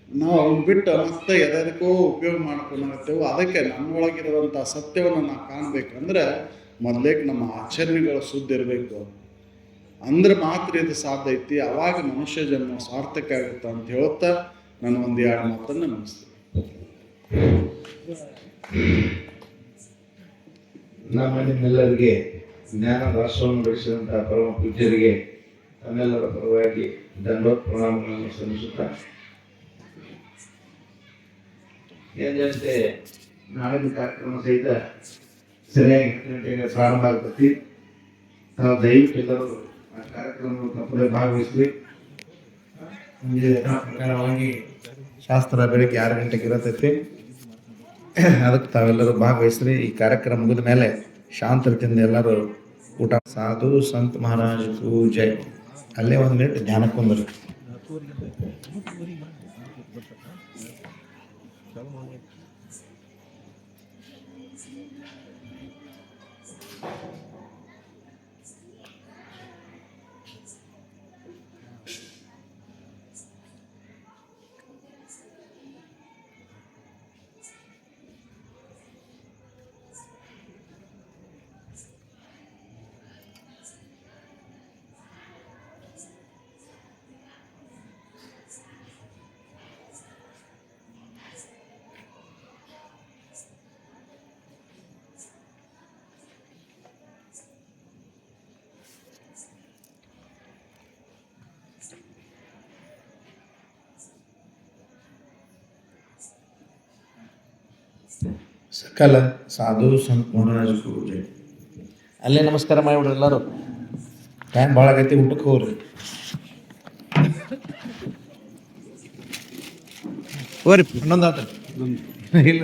ನಾವು ಅವ್ನು ಬಿಟ್ಟು ಮತ್ತೆ ಎದಕ್ಕೂ ಉಪಯೋಗ ಮಾಡ್ಕೊಂಡಾಗ್ತೇವೆ. ಅದಕ್ಕೆ ನಮ್ಮೊಳಗಿರುವಂಥ ಸತ್ಯವನ್ನು ನಾವು ಕಾಣಬೇಕಂದ್ರೆ ಮೊದಲೇಗೆ ನಮ್ಮ ಆಚರಣೆಗಳು ಶುದ್ಧ ಇರಬೇಕು. ಅಂದ್ರೆ ಮಾತ್ರ ಇದು ಸಾಧ್ಯ ಐತಿ. ಅವಾಗ ಮನುಷ್ಯ ಜನ್ಮ ಸಾರ್ಥಕ ಆಗುತ್ತೆ ಅಂತ ಹೇಳ್ತಾ ನಾನು 1-2 ಮಾತನ್ನು ಮುಗಿಸ್ತೀನಿ. ನಮ್ಮ ನಿಮ್ಮೆಲ್ಲರಿಗೆ ಜ್ಞಾನ ರಾಷ್ಟ್ರವನ್ನು ಬೆಳೆಸಿದಂತಹ ಪರಮ ಪೂಜ್ಯರಿಗೆ ತಮ್ಮೆಲ್ಲರ ಪರವಾಗಿ ದಂಡೋತ್ ಪ್ರಣಾಮಗಳನ್ನು ಸಲ್ಲಿಸುತ್ತಾ, ಏನಂತೆ ನಾಳಿನ ಕಾರ್ಯಕ್ರಮ ಸಹಿತ ಸರಿಯಾಗಿ 10 ಗಂಟೆಗೆ ಪ್ರಾರಂಭ ಆಗ್ತೈತಿ. ನಾವು ದಯವಿಟ್ಟು ಎಲ್ಲರೂ ಆ ಕಾರ್ಯಕ್ರಮವನ್ನು ತಪ್ಪದೆ ಭಾಗವಹಿಸ್ತೀವಿ. ಪ್ರಕಾರವಾಗಿ ಶಾಸ್ತ್ರ ಬೆಳಗ್ಗೆ 6 ಗಂಟೆಗೆ ಇರತೈತಿ. ಅದಕ್ಕೆ ತಾವೆಲ್ಲರೂ ಭಾಗವಹಿಸ್ರಿ. ಈ ಕಾರ್ಯಕ್ರಮ ಮುಗಿದ ಮೇಲೆ ಶಾಂತತೆಯಿಂದ ಎಲ್ಲರೂ ಊಟ. ಸಾಧು ಸಂತ ಮಹಾರಾಜ್ ಪೂಜೆ. ಅಲ್ಲೇ 1 ಮಿನಿಟ್ ಧ್ಯಾನಕ್ಕೆ ಬಂದರು. ಸಕಲ ಸಾಧು ಸಂತ ಮಹಾರಾಜ ಪೂಜೆ. ಅಲ್ಲೇ ನಮಸ್ಕಾರ ಮಾಡಿಬಿಡ್ರಿ ಎಲ್ಲರೂ. ಟೈಮ್ ಭಾಳ ಆಗೈತಿ, ಊಟಕ್ಕೆ ಹೋಗ್ರಿ. ಹೋರಿ 11 ಆತ ಇಲ್ಲ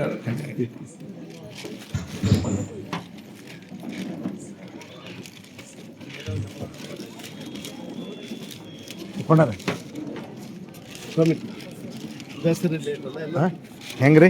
ಹೆಂಗ್ರಿ?